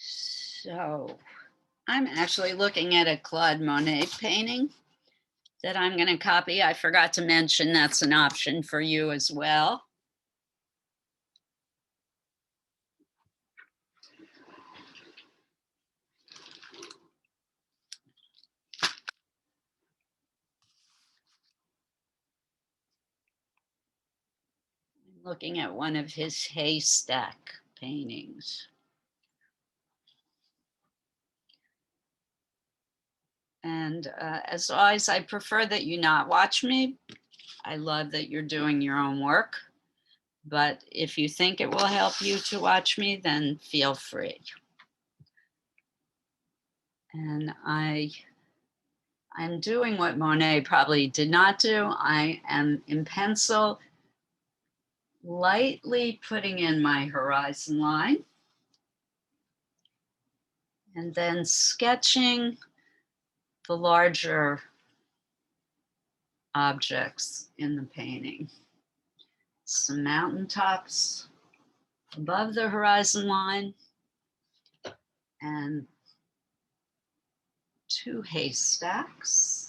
So I'm actually looking at a Claude Monet painting that I'm going to copy. I forgot to mention that's an option for you as well. I'm looking at one of his haystack paintings. And as always, I prefer that you not watch me. I love that you're doing your own work. But if you think it will help you to watch me, then feel free. And I'm doing what Monet probably did not do. I am in pencil, lightly putting in my horizon line, and then sketching the larger objects in the painting. Some mountaintops above the horizon line and 2 haystacks.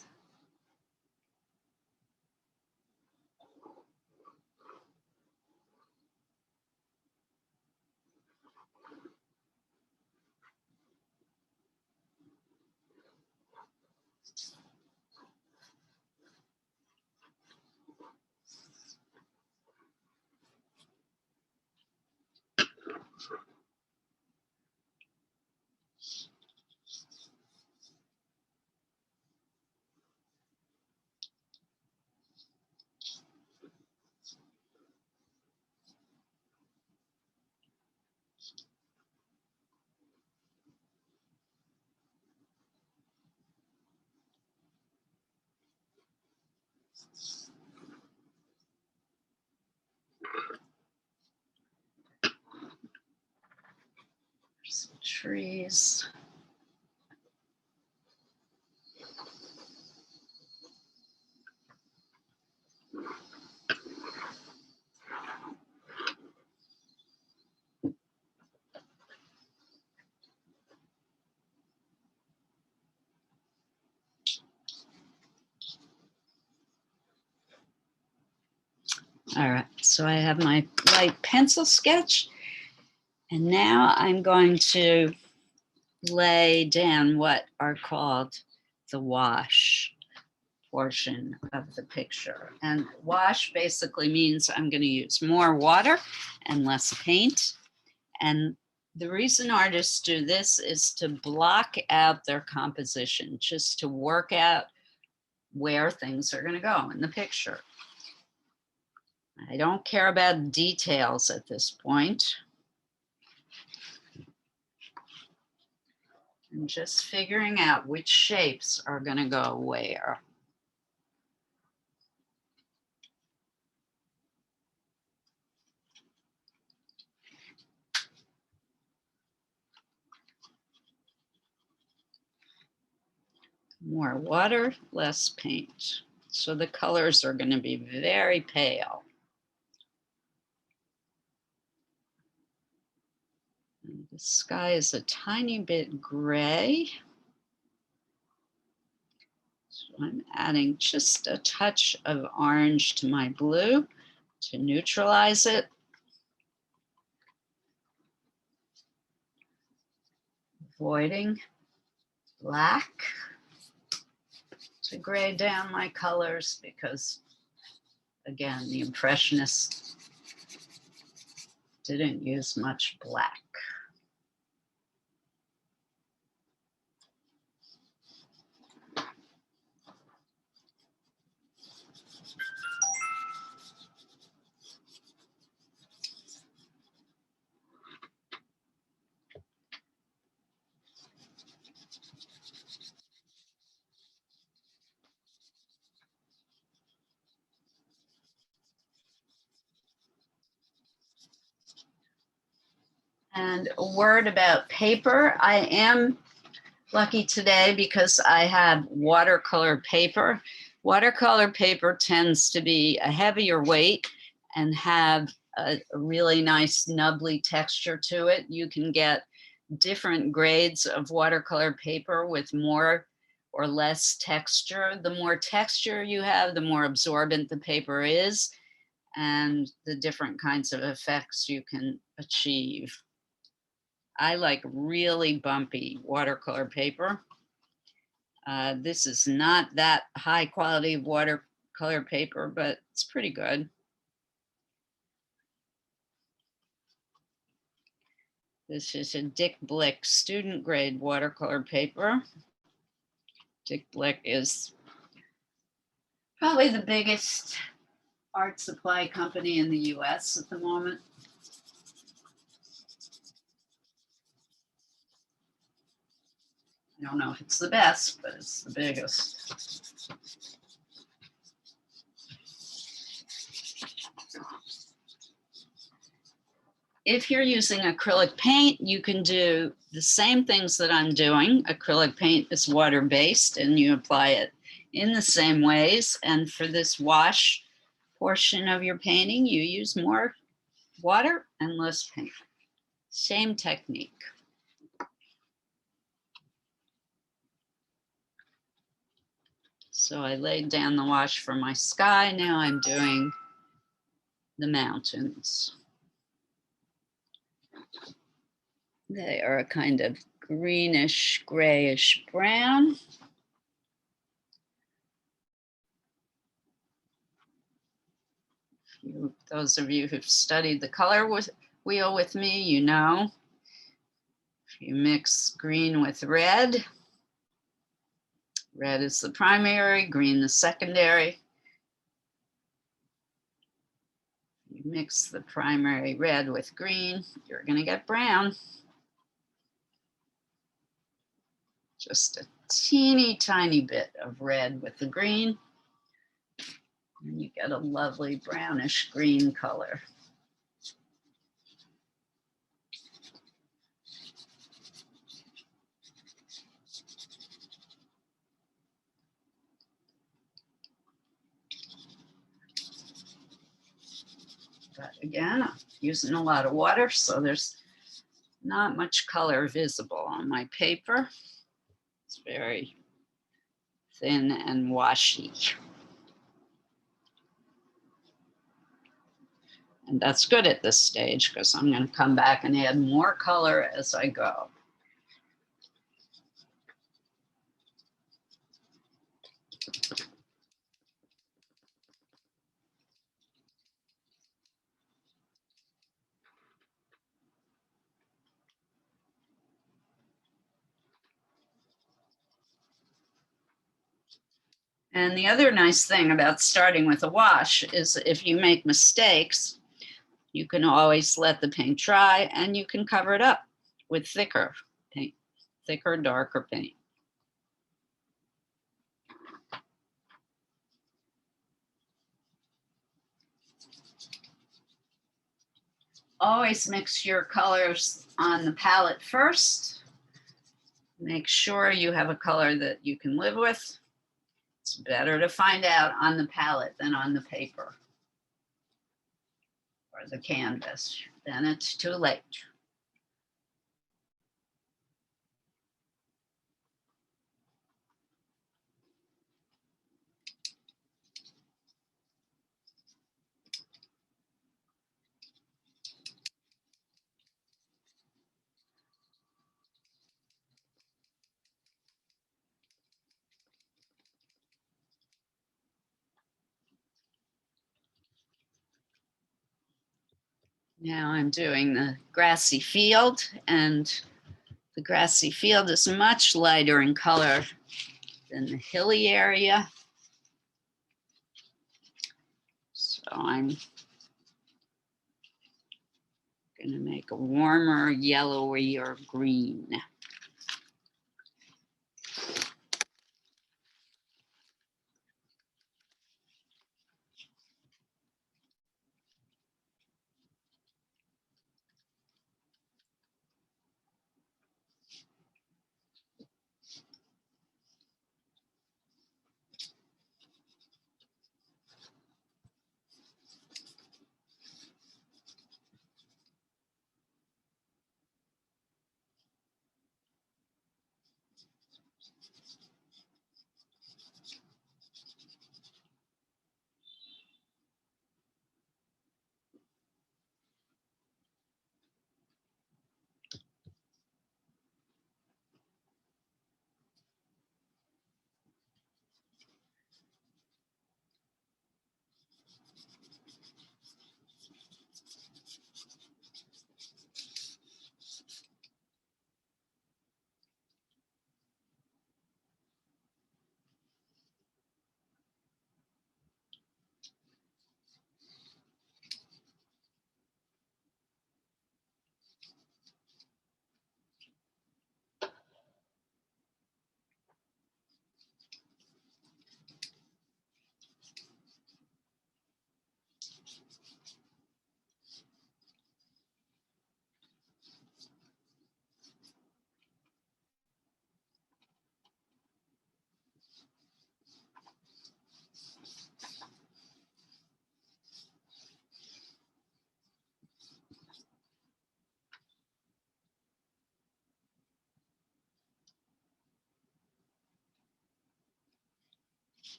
Some trees. All right, so I have my light pencil sketch, and now I'm going to lay down what are called the wash portion of the picture. And wash basically means I'm going to use more water and less paint. And the reason artists do this is to block out their composition, just to work out where things are going to go in the picture. I don't care about details at this point. I'm just figuring out which shapes are going to go where. More water, less paint. So the colors are going to be very pale. And the sky is a tiny bit gray. So I'm adding just a touch of orange to my blue to neutralize it. Avoiding black to gray down my colors because, again, the Impressionists didn't use much black. And a word about paper. I am lucky today because I have watercolor paper. Watercolor paper tends to be a heavier weight and have a really nice nubbly texture to it. You can get different grades of watercolor paper with more or less texture. The more texture you have, the more absorbent the paper is, and the different kinds of effects you can achieve. I like really bumpy watercolor paper. This is not that high quality of watercolor paper, but it's pretty good. This is a Dick Blick student grade watercolor paper. Dick Blick is probably the biggest art supply company in the US at the moment. I don't know if it's the best, but it's the biggest. If you're using acrylic paint, you can do the same things that I'm doing. Acrylic paint is water-based and you apply it in the same ways. And for this wash portion of your painting, you use more water and less paint. Same technique. So I laid down the wash for my sky. Now I'm doing the mountains. They are a kind of greenish, grayish brown. Those of you who've studied the color wheel with me, you know, if you mix green with red, red is the primary, green the secondary. You mix the primary red with green, you're going to get brown. Just a teeny tiny bit of red with the green, and you get a lovely brownish green color. But again, I'm using a lot of water, so there's not much color visible on my paper. It's very thin and washy. And that's good at this stage because I'm going to come back and add more color as I go. And the other nice thing about starting with a wash is if you make mistakes, you can always let the paint dry and you can cover it up with thicker paint, thicker, darker paint. Always mix your colors on the palette first. Make sure you have a color that you can live with. It's better to find out on the palette than on the paper or the canvas. Then it's too late. Now I'm doing the grassy field, and the grassy field is much lighter in color than the hilly area. So I'm going to make a warmer yellowy or green.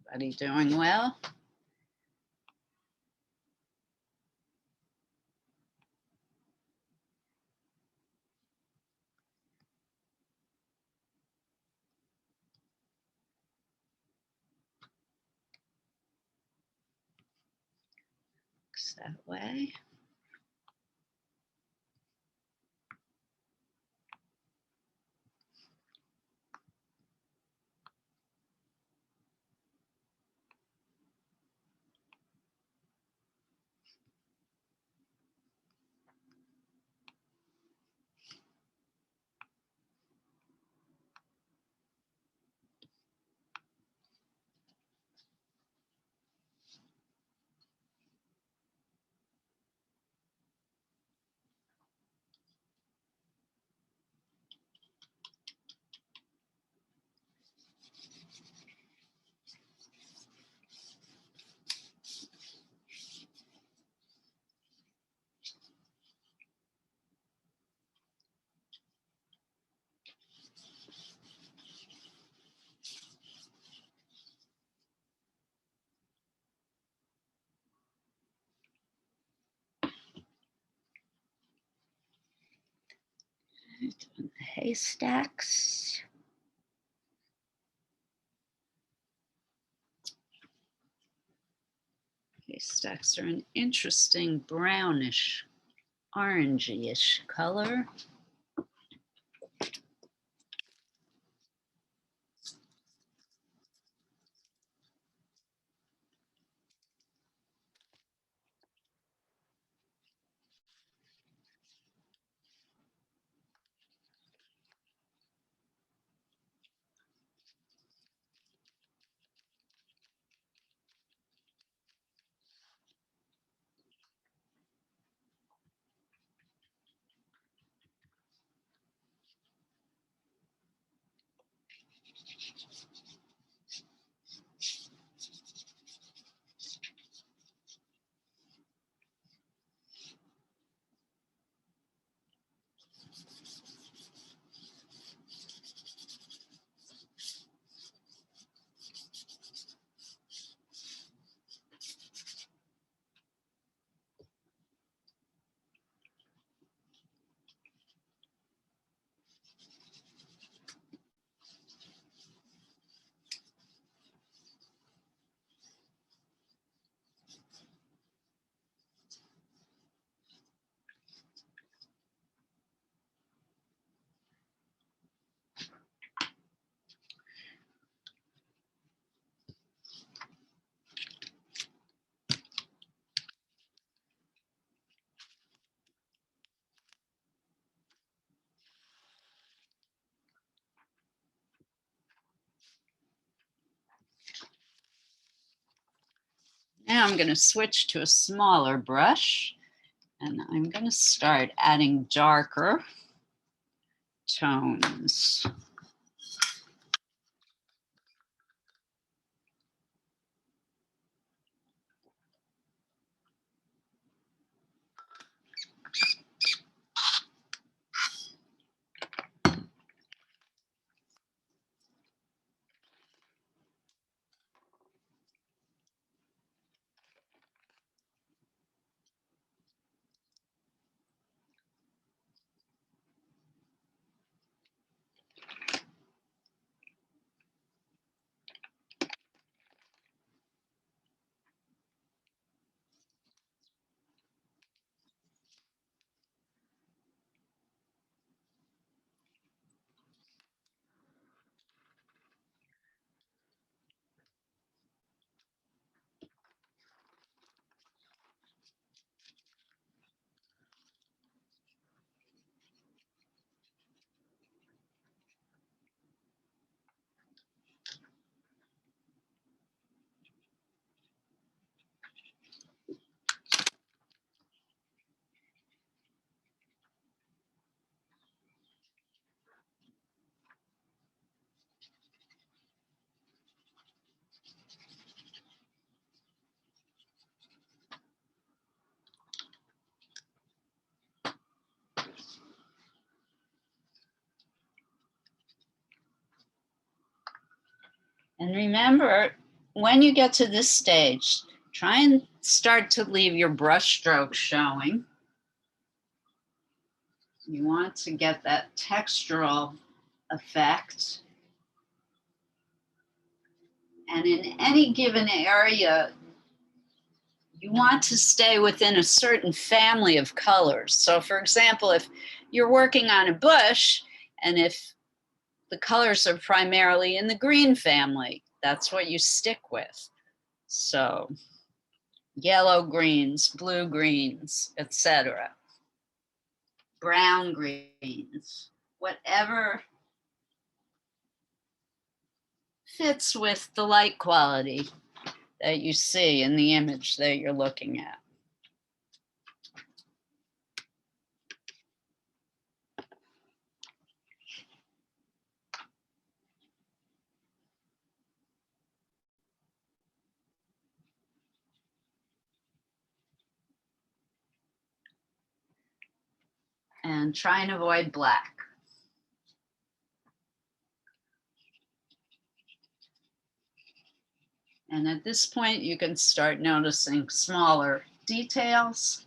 Everybody doing well? Looks that way. Doing the haystacks. Haystacks are an interesting brownish, orangey-ish color. Now I'm going to switch to a smaller brush and I'm going to start adding darker tones. And remember, when you get to this stage, try and start to leave your brush strokes showing. You want to get that textural effect. And in any given area, you want to stay within a certain family of colors. So for example, if you're working on a bush, and if the colors are primarily in the green family, that's what you stick with. So yellow greens, blue greens, etc. Brown greens, whatever fits with the light quality that you see in the image that you're looking at. And try and avoid black. And at this point, you can start noticing smaller details.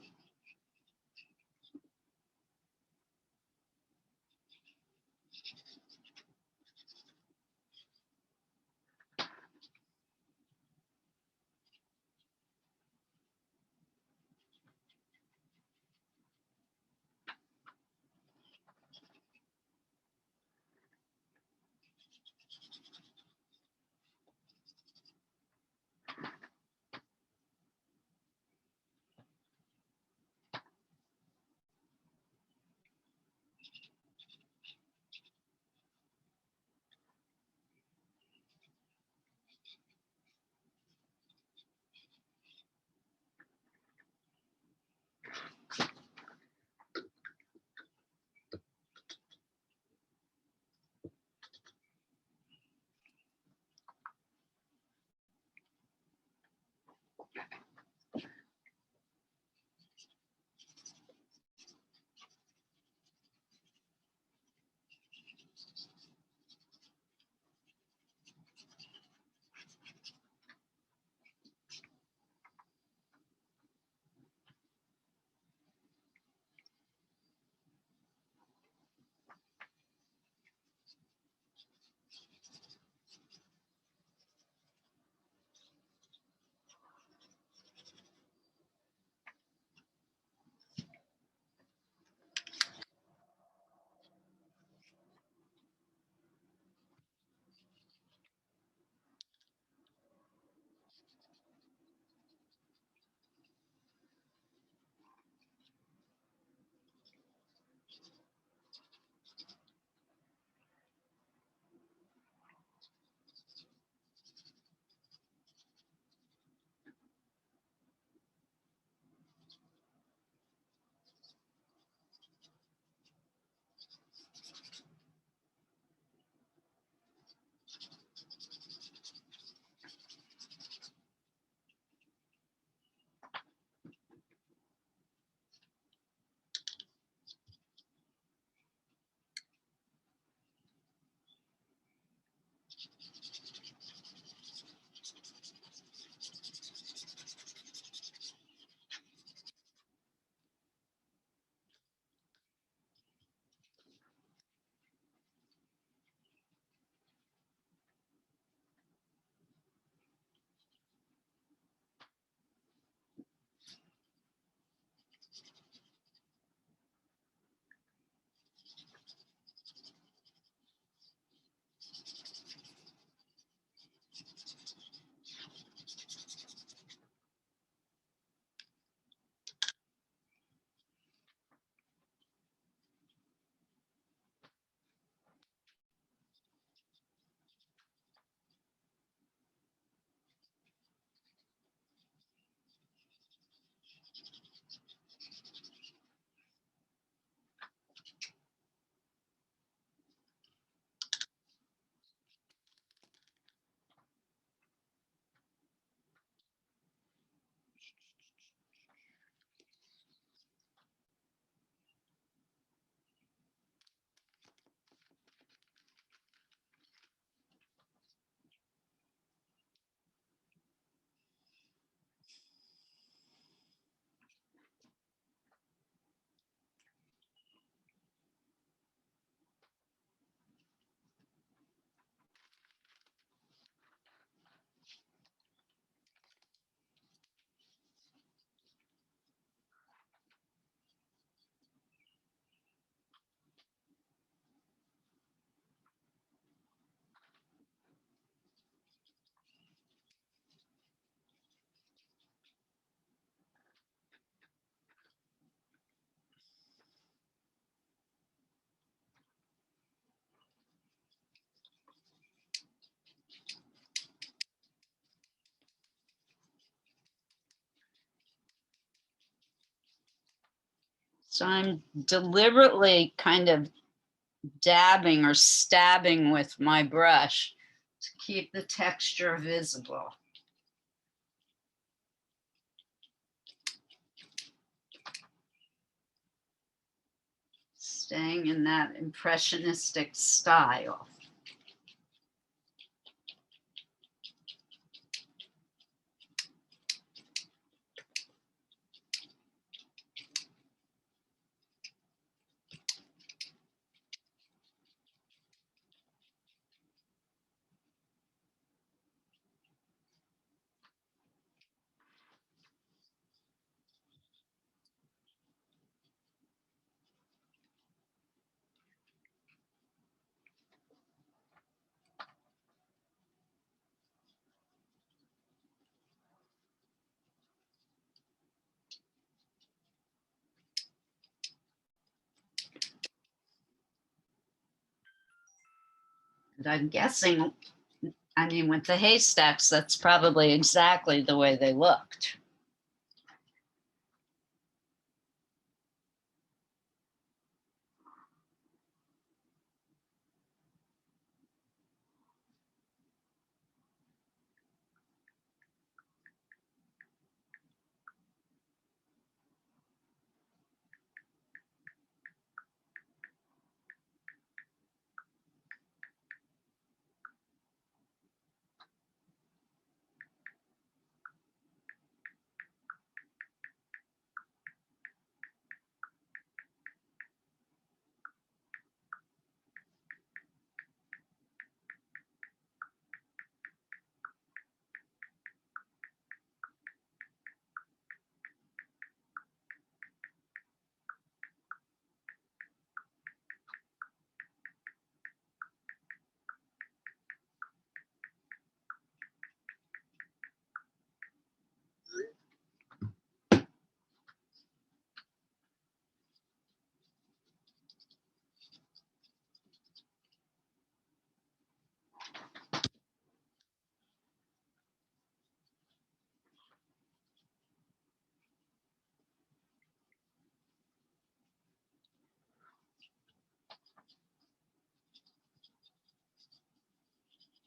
So I'm deliberately kind of dabbing or stabbing with my brush to keep the texture visible. Staying in that impressionistic style. And I'm guessing, I mean, with the haystacks, that's probably exactly the way they looked.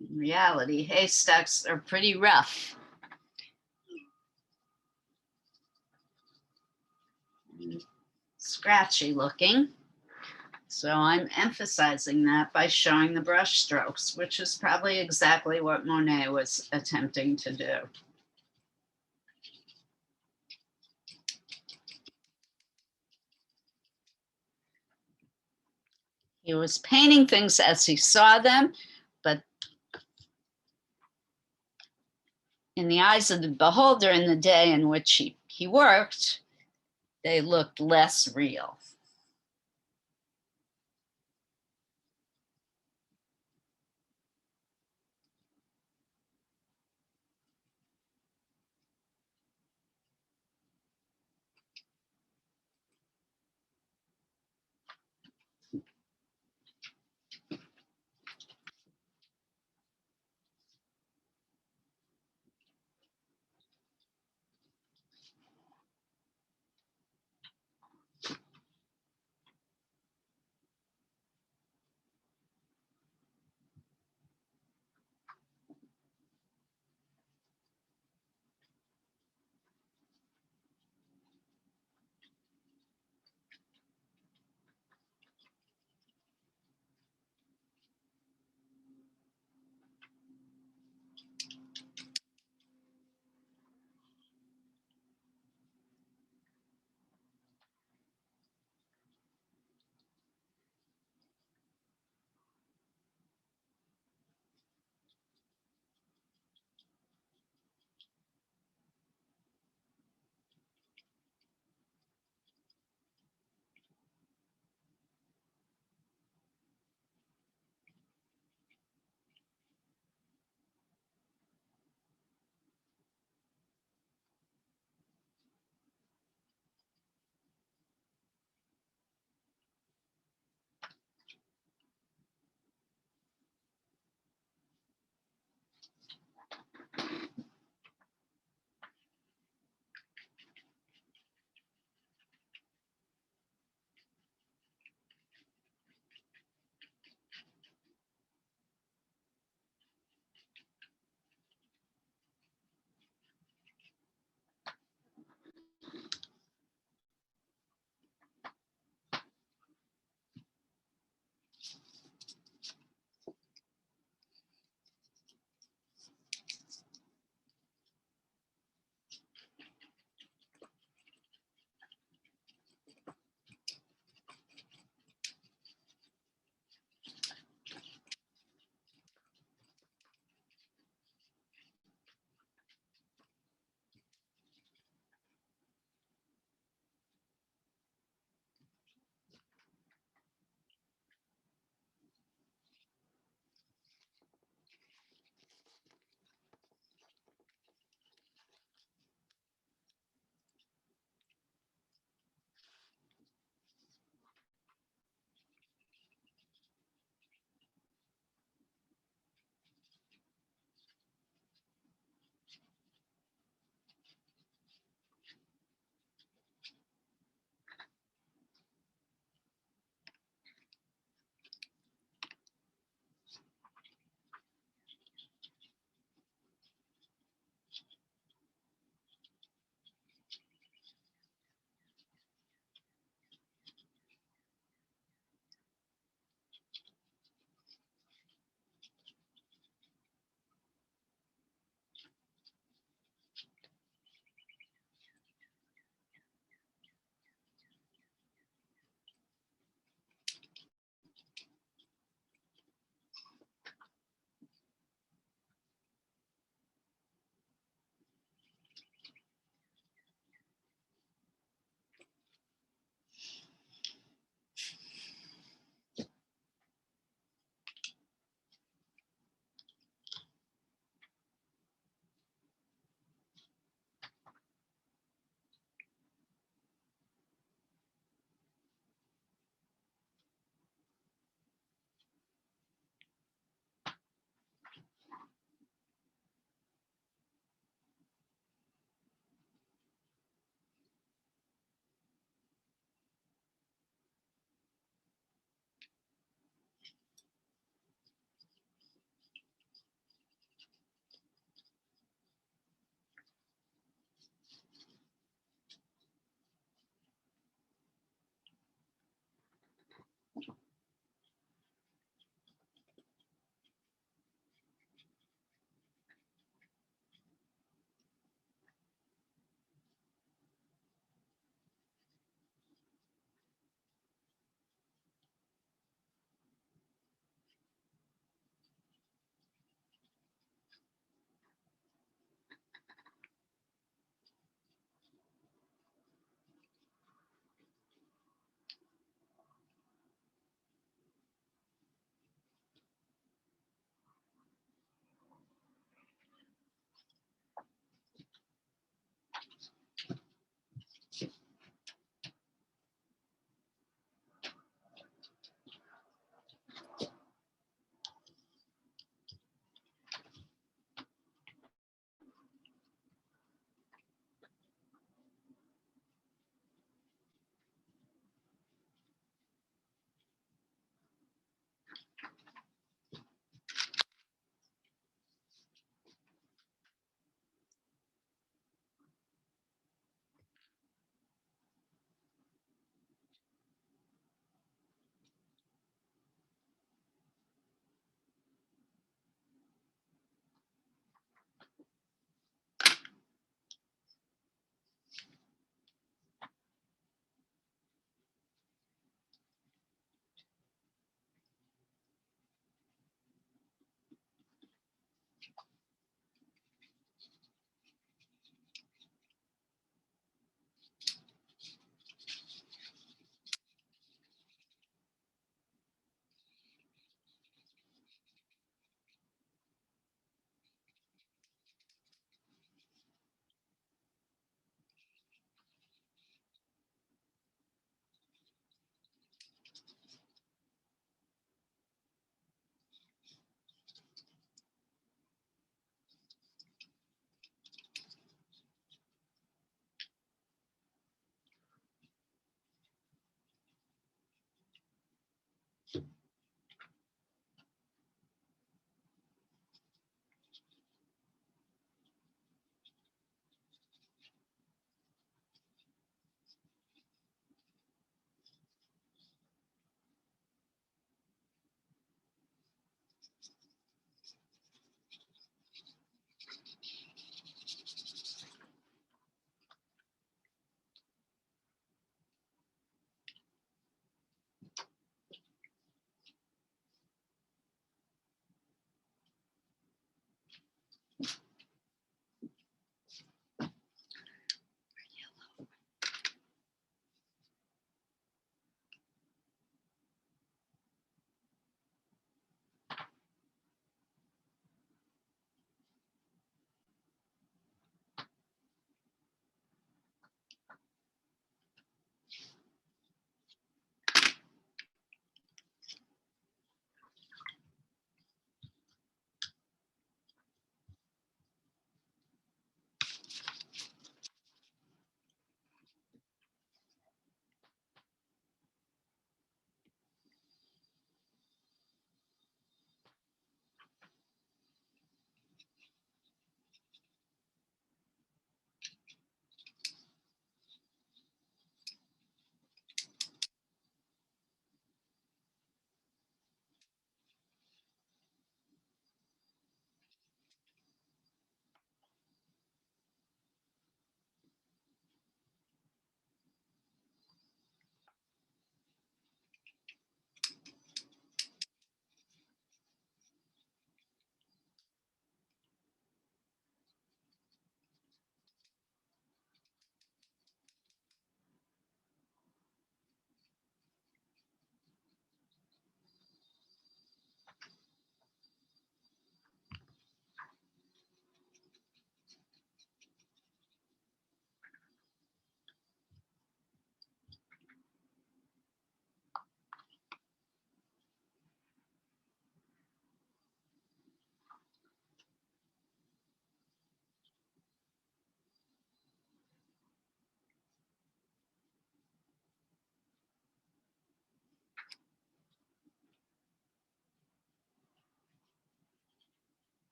In reality, haystacks are pretty rough. And scratchy looking. So I'm emphasizing that by showing the brush strokes, which is probably exactly what Monet was attempting to do. He was painting things as he saw them, but in the eyes of the beholder in the day in which he worked, they looked less real.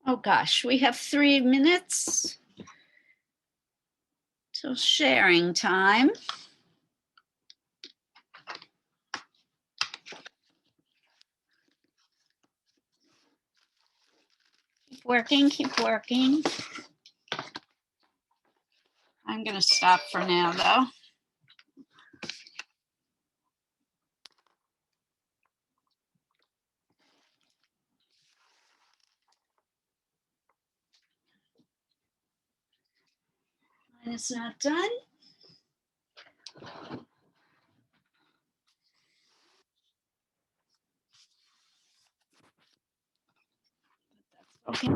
Oh gosh, we have 3 minutes till sharing time. Keep working, keep working. I'm gonna stop for now though. Mine is not done. Okay.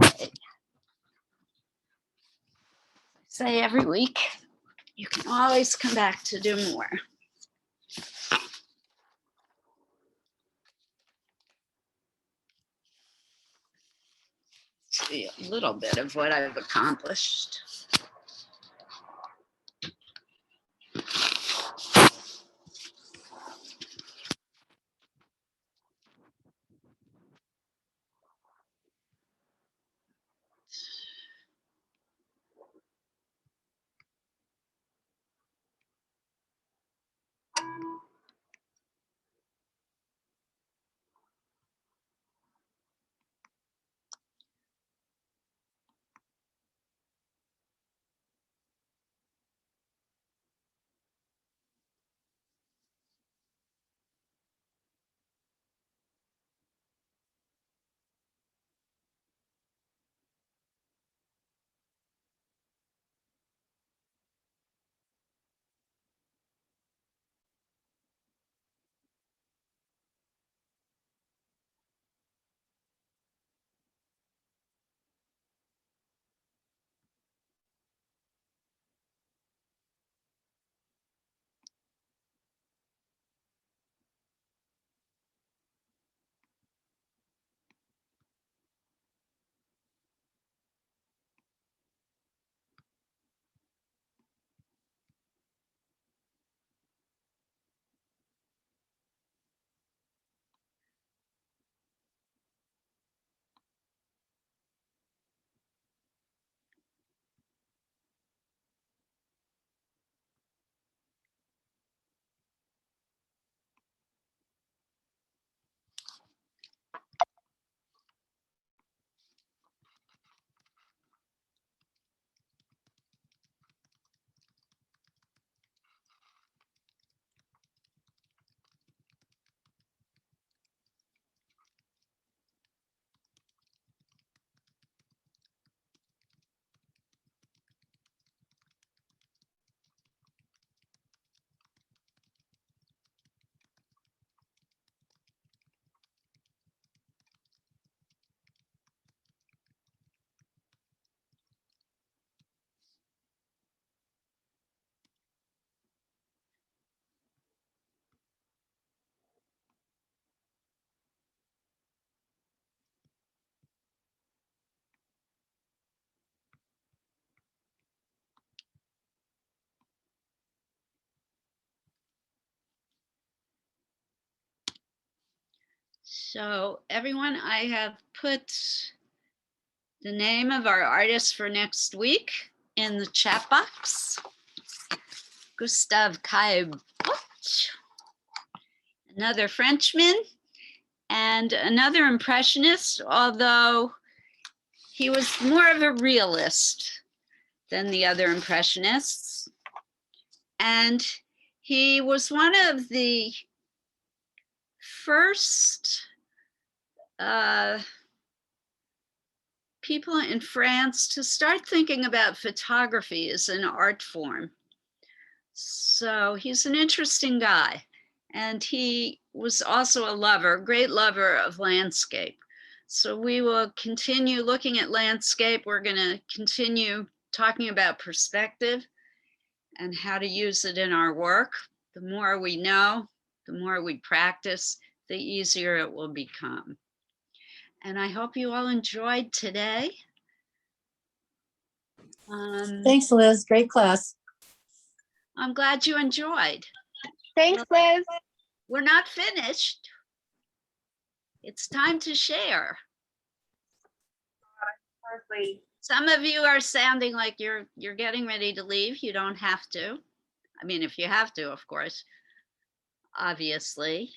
Say every week, you can always come back to do more. See a little bit of what I've accomplished. So everyone, I have put the name of our artist for next week in the chat box. Gustave Caillebotte, another Frenchman, and another Impressionist, although he was more of a realist than the other Impressionists. And he was one of the first people in France to start thinking about photography as an art form. So he's an interesting guy. And he was also a lover, great lover of landscape. So we will continue looking at landscape. We're going to continue talking about perspective and how to use it in our work. The more we know, the more we practice, the easier it will become. And I hope you all enjoyed today. Thanks, Liz. Great class. I'm glad you enjoyed. Thanks, Liz. We're not finished. It's time to share. Some of you are sounding like you're getting ready to leave. You don't have to. I mean, if you have to, of course, obviously.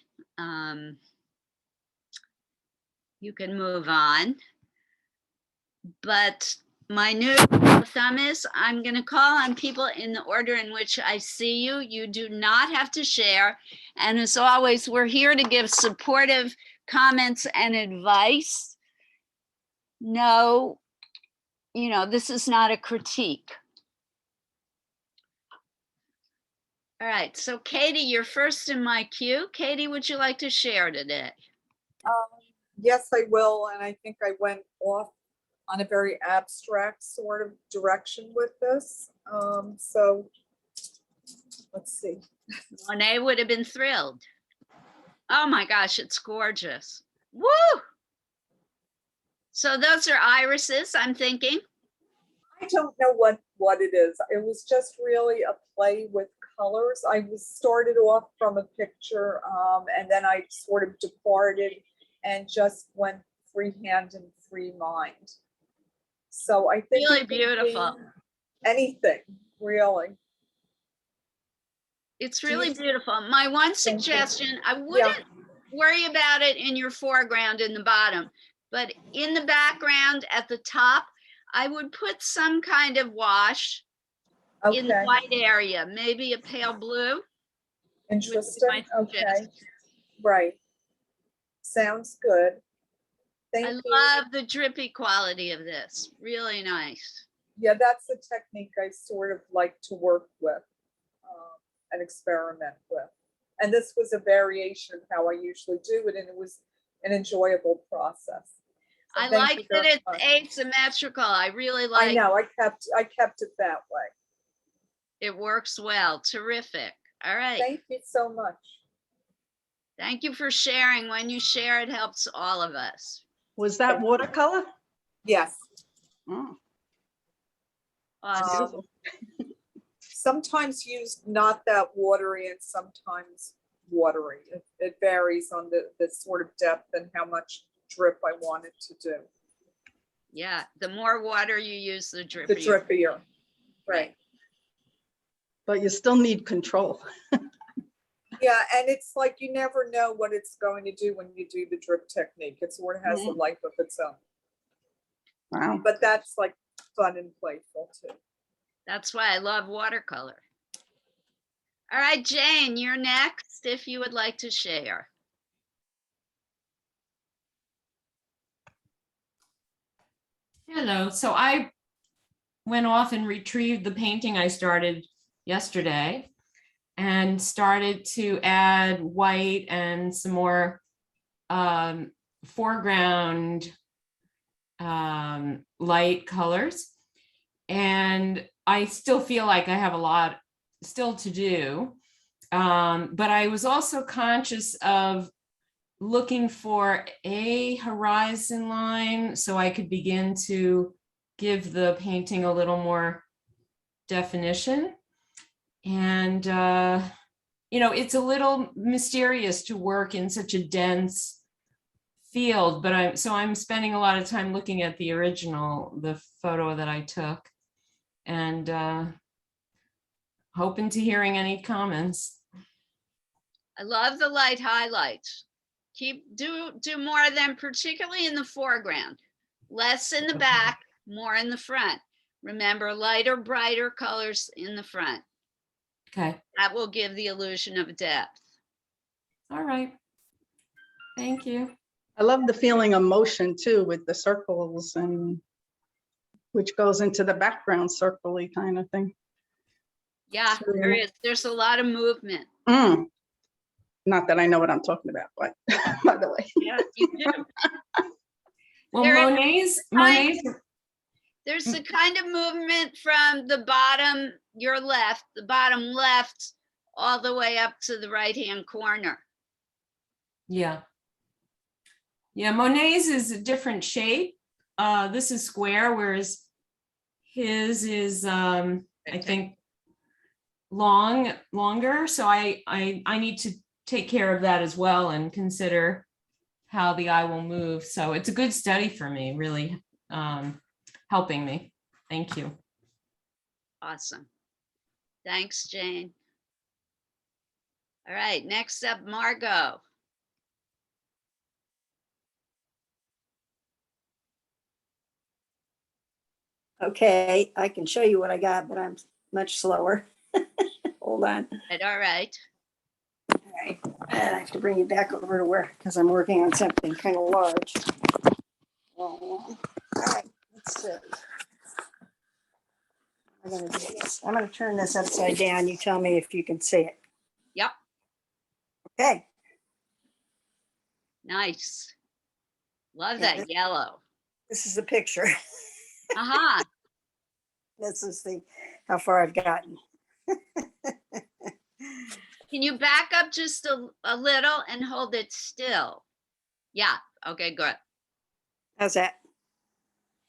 You can move on. But my new rule of thumb is I'm going to call on people in the order in which I see you. You do not have to share. And as always, we're here to give supportive comments and advice. No, this is not a critique. All right, so Katie, you're first in my queue. Katie, would you like to share today? Yes, I will. And I think I went off on a very abstract sort of direction with this. So let's see. Monet would have been thrilled. Oh my gosh, it's gorgeous. Woo! So those are irises, I'm thinking. I don't know what it is. It was just really a play with colors. I started off from a picture and then I sort of departed and just went freehand and free mind. So I think Really it could be beautiful. anything, really. It's Do you- really beautiful. My one Thank you. suggestion, I wouldn't worry about it in your foreground in the bottom, but in the background at the top, I would put some kind of wash in the Okay, white area, maybe a pale blue. interesting. my Okay, suggestion. right. Sounds good. Thank I you. love the drippy quality of this. Really nice. Yeah, that's the technique I sort of like to work with and experiment with. And this was a variation of how I usually do it, and it was an enjoyable process. So I thank like you that very it's much. asymmetrical. I really I like know, I kept it that way. it. Works well. Terrific. All right. Thank you so much. Thank you for sharing. When you share, it helps all of us. Was that watercolor? Yes. Oh, Awesome. Um, sometimes used not that watery and sometimes watery. It varies on the sort of depth and how much drip I want it to do. Yeah, the more water you use, the drippier. The drippier, right. but you still need control. Yeah, and it's like you never know what it's going to do when you do the drip technique. It sort of has a life of its own. Wow. But that's like fun and playful too. That's why I love watercolor. All right, Jane, you're next if you would like to share. Hello. So I went off and retrieved the painting I started yesterday and started to add white and some more foreground light colors. And I still feel like I have a lot still to do. But I was also conscious of looking for a horizon line so I could begin to give the painting a little more definition. And, it's a little mysterious to work in such a dense field, but I'm spending a lot of time looking at the original, the photo that I took, and hoping to hearing any comments. I love the light highlights. Do more of them, particularly in the foreground. Less in the back, more in the front. Remember, lighter, brighter colors in the front. Okay. That will give the illusion of depth. All right. Thank you. I love the feeling of motion too with the circles, and which goes into the background circle-y kind of thing. Yeah, there is. There's a lot of movement. Not that I know what I'm talking about, but by the way. Yeah, you do. Well, There is- Monet's. There's the kind of movement from the bottom, your left, the bottom left, all the way up to the right-hand corner. Yeah. Yeah, Monet's is a different shape. This is square, whereas his is, I think, longer. So I need to take care of that as well and consider how the eye will move. So it's a good study for me, really. helping me. Thank you. Awesome. Thanks, Jane. All right, next up, Margot. Okay, I can show you what I got, but I'm much slower. Hold on. All right. All right, and I have to bring you back over to where, because I'm working on something kind of large. All right, let's see. I'm gonna do this. I'm gonna turn this upside down. You tell me if you can see it. Yep, Okay. nice. Love Yeah, that yellow. This is the picture. Aha, This is how far I've gotten. can you back up just a little and hold it still? Yeah, okay, good. How's that?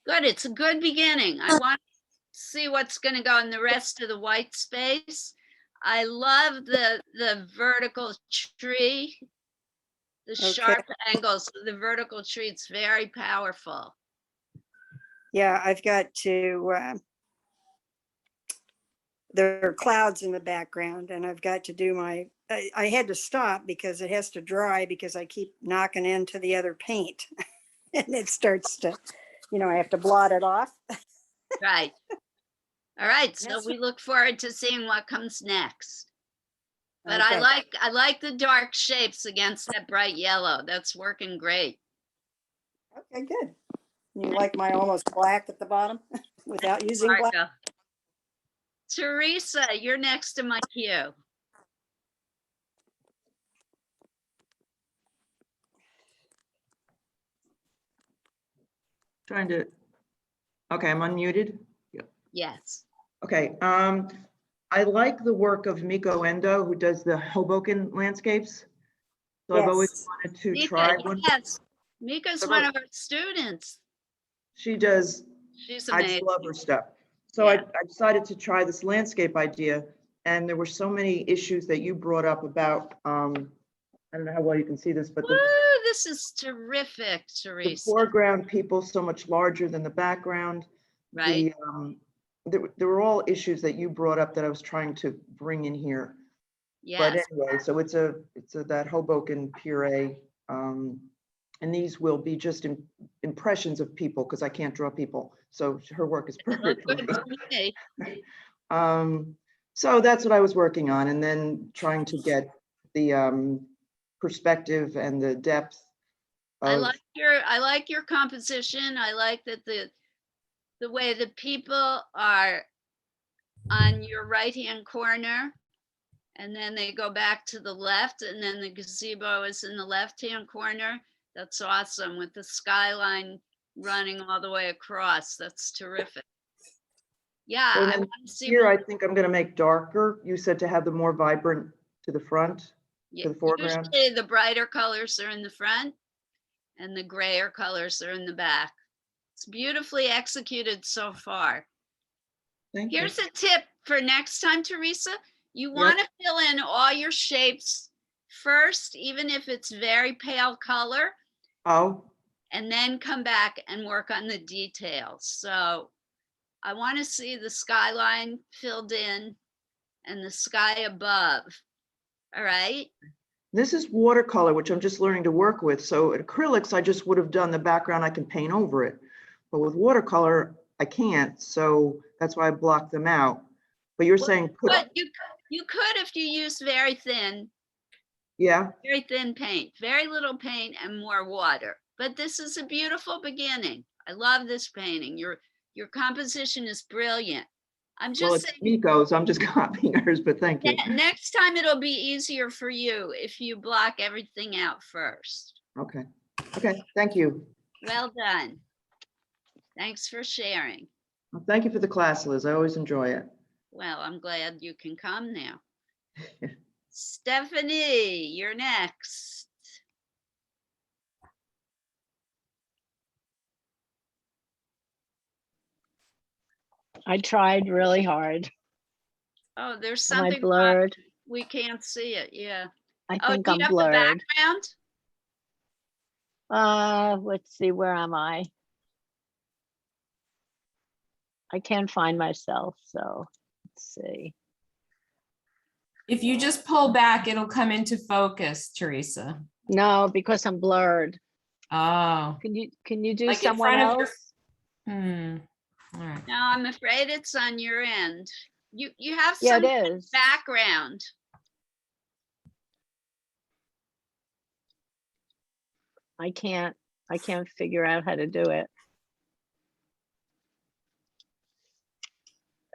Good, it's a good beginning. I want to see what's gonna go in the rest of the white space. I love the vertical tree, the Okay. sharp angles of the vertical tree. It's very powerful. Yeah, I've got to, there are clouds in the background and I've got to do I had to stop because it has to dry because I keep knocking into the other paint and it starts to, I have to blot it off. Right. All right, so That's we look forward to seeing what comes next. But Okay. I like the dark shapes against that bright yellow. That's working great. Okay, good. You like my almost black at the bottom without using black? Margo. Teresa, you're next to my queue. Trying to, okay, I'm unmuted. Yes. Okay, I like the work of Miko Endo, who does the Hoboken landscapes. So I've always Yes. wanted to Mika, try one. yes. Mika's I've one al- of our students. She does, She's I just amazing. love her stuff. So I decided to try this landscape idea, and there were so many issues that you brought up about, I don't know how well you can see this, but Woo, the this is terrific, Teresa. foreground people so much larger than the background. Right? There were all issues that you brought up that I was trying to bring in here. But Yes. anyway, so it's that Hoboken puree, and these will be just impressions of people because I can't draw people. So her work is Look perfect for good me. to me. So that's what I was working on, and then trying to get the perspective and the depth I of, like your composition. I like that the way the people are on your right-hand corner, and then they go back to the left, and then the gazebo is in the left-hand corner. That's awesome, with the skyline running all the way across. That's terrific. Yeah, So I then want to see here more. I think I'm going to make darker. You said to have the more vibrant to the front, to the foreground. Usually the brighter colors are in the front and the grayer colors are in the back. It's beautifully executed so far. Thank you. Here's a tip for next time, Teresa. You want to fill in all your shapes first, even if it's very pale color, Oh, and then come back and work on the details. So I want to see the skyline filled in and the sky above. All right. this is watercolor, which I'm just learning to work with. So at acrylics, I just would have done the background, I can paint over it. But with watercolor, I can't. So that's why I blocked them out. But you're saying, But you could if you use very thin paint, very little paint and more water. But this is a beautiful beginning. I love this painting. Your composition is brilliant. I'm well, just it's saying, Miko's, I'm just copying hers, but thank you. next time it'll be easier for you if you block everything out first. Okay, thank you. Well done. Thanks for sharing. Well, thank you for the class, Liz. I always enjoy it. Well, I'm glad you can come now. Stephanie, you're next. I tried really hard. Oh, there's Am I something wrong. blurred? We can't see it. Yeah. I Oh, think do you I'm have the blurred. background? Let's see, where am I? I can't find myself, so let's see. If you just pull back, it'll come into focus, Teresa. No, because I'm blurred. Oh, Can you do Like in someone front of your- else? all right. No, I'm afraid it's on your end. You have Yeah, some it is. background. I can't figure out how to do it.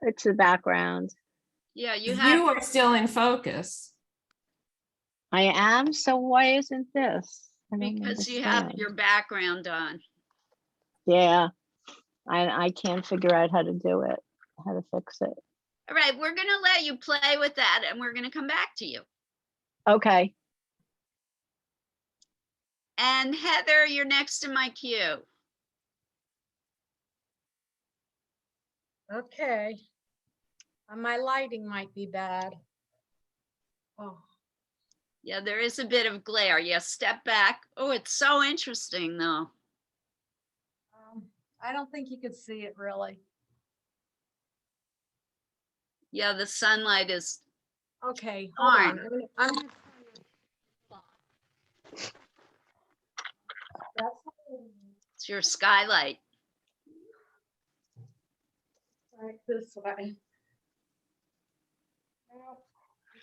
It's the background. Yeah, you You have, are still in focus. I am, so why isn't this? I don't because you have understand. your background on. Yeah, I can't figure out how to do it, how to fix it. All right, we're gonna let you play with that and we're gonna come back to you. Okay, And Heather, you're next in my queue. Okay. My lighting might be bad. Oh, Yeah, there is a bit of glare. Yes, step back. Oh, it's so interesting though. I don't think you could see it really. Yeah, the sunlight is, Okay, hold on. Fine. it's your skylight. Right this way.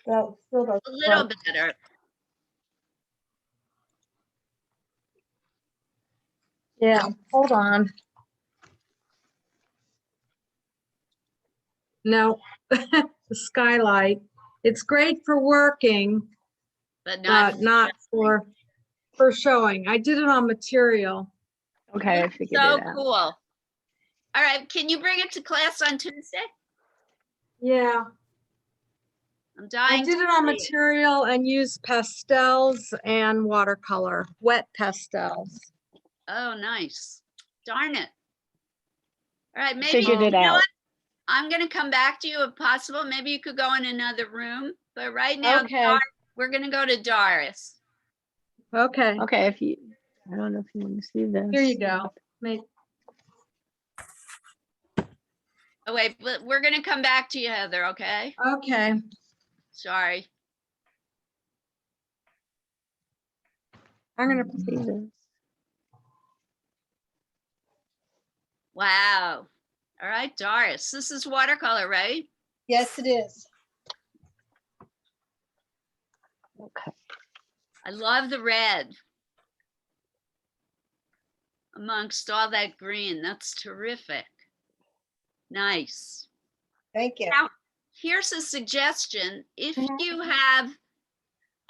That still doesn't A little work. better. Yeah, hold on. No, the skylight. It's great for working, But not, but not for showing. I did it on material. okay, I figured so it out. cool. All right, can you bring it to class on Tuesday? Yeah, I'm I dying. did to it on see material and used pastels and watercolor, wet pastels. Oh, nice. Darn it. All right, maybe, Figured it you know out. what? I'm gonna come back to you if possible. Maybe you could go in another room, but right now, Okay, we're gonna go to Doris. okay, Okay, if you, I don't know if you want to see this. here you go. Make- Oh, wait, but we're gonna come back to you, Heather, okay? Okay, Sorry. I'm gonna, See this. Wow. All right, Doris, this is watercolor, right? yes, it is. Okay. I love the red amongst all that green. That's terrific. Nice. Thank you. Now, here's a suggestion. If you have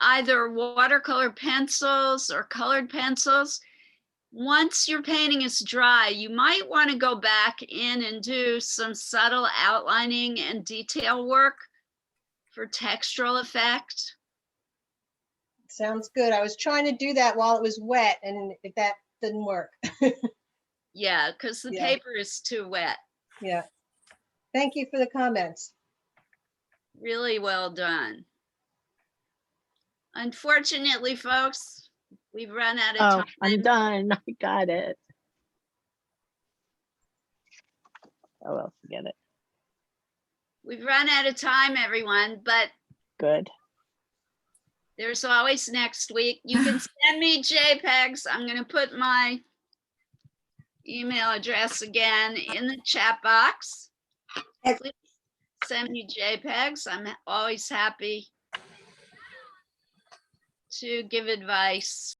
either watercolor pencils or colored pencils, once your painting is dry, you might want to go back in and do some subtle outlining and detail work for textural effect. Sounds good. I was trying to do that while it was wet and that didn't work. Yeah, because the Yeah. paper is too wet. Yeah. Thank you for the comments. Really well done. Unfortunately, folks, we've run out of Oh, time. I'm done. I got it. Oh, well, forget it. We've run out of time, everyone, but Good. there's always next week. You can send me JPEGs. I'm going to put my email address again in the chat box. Please send me JPEGs. I'm always happy to give advice.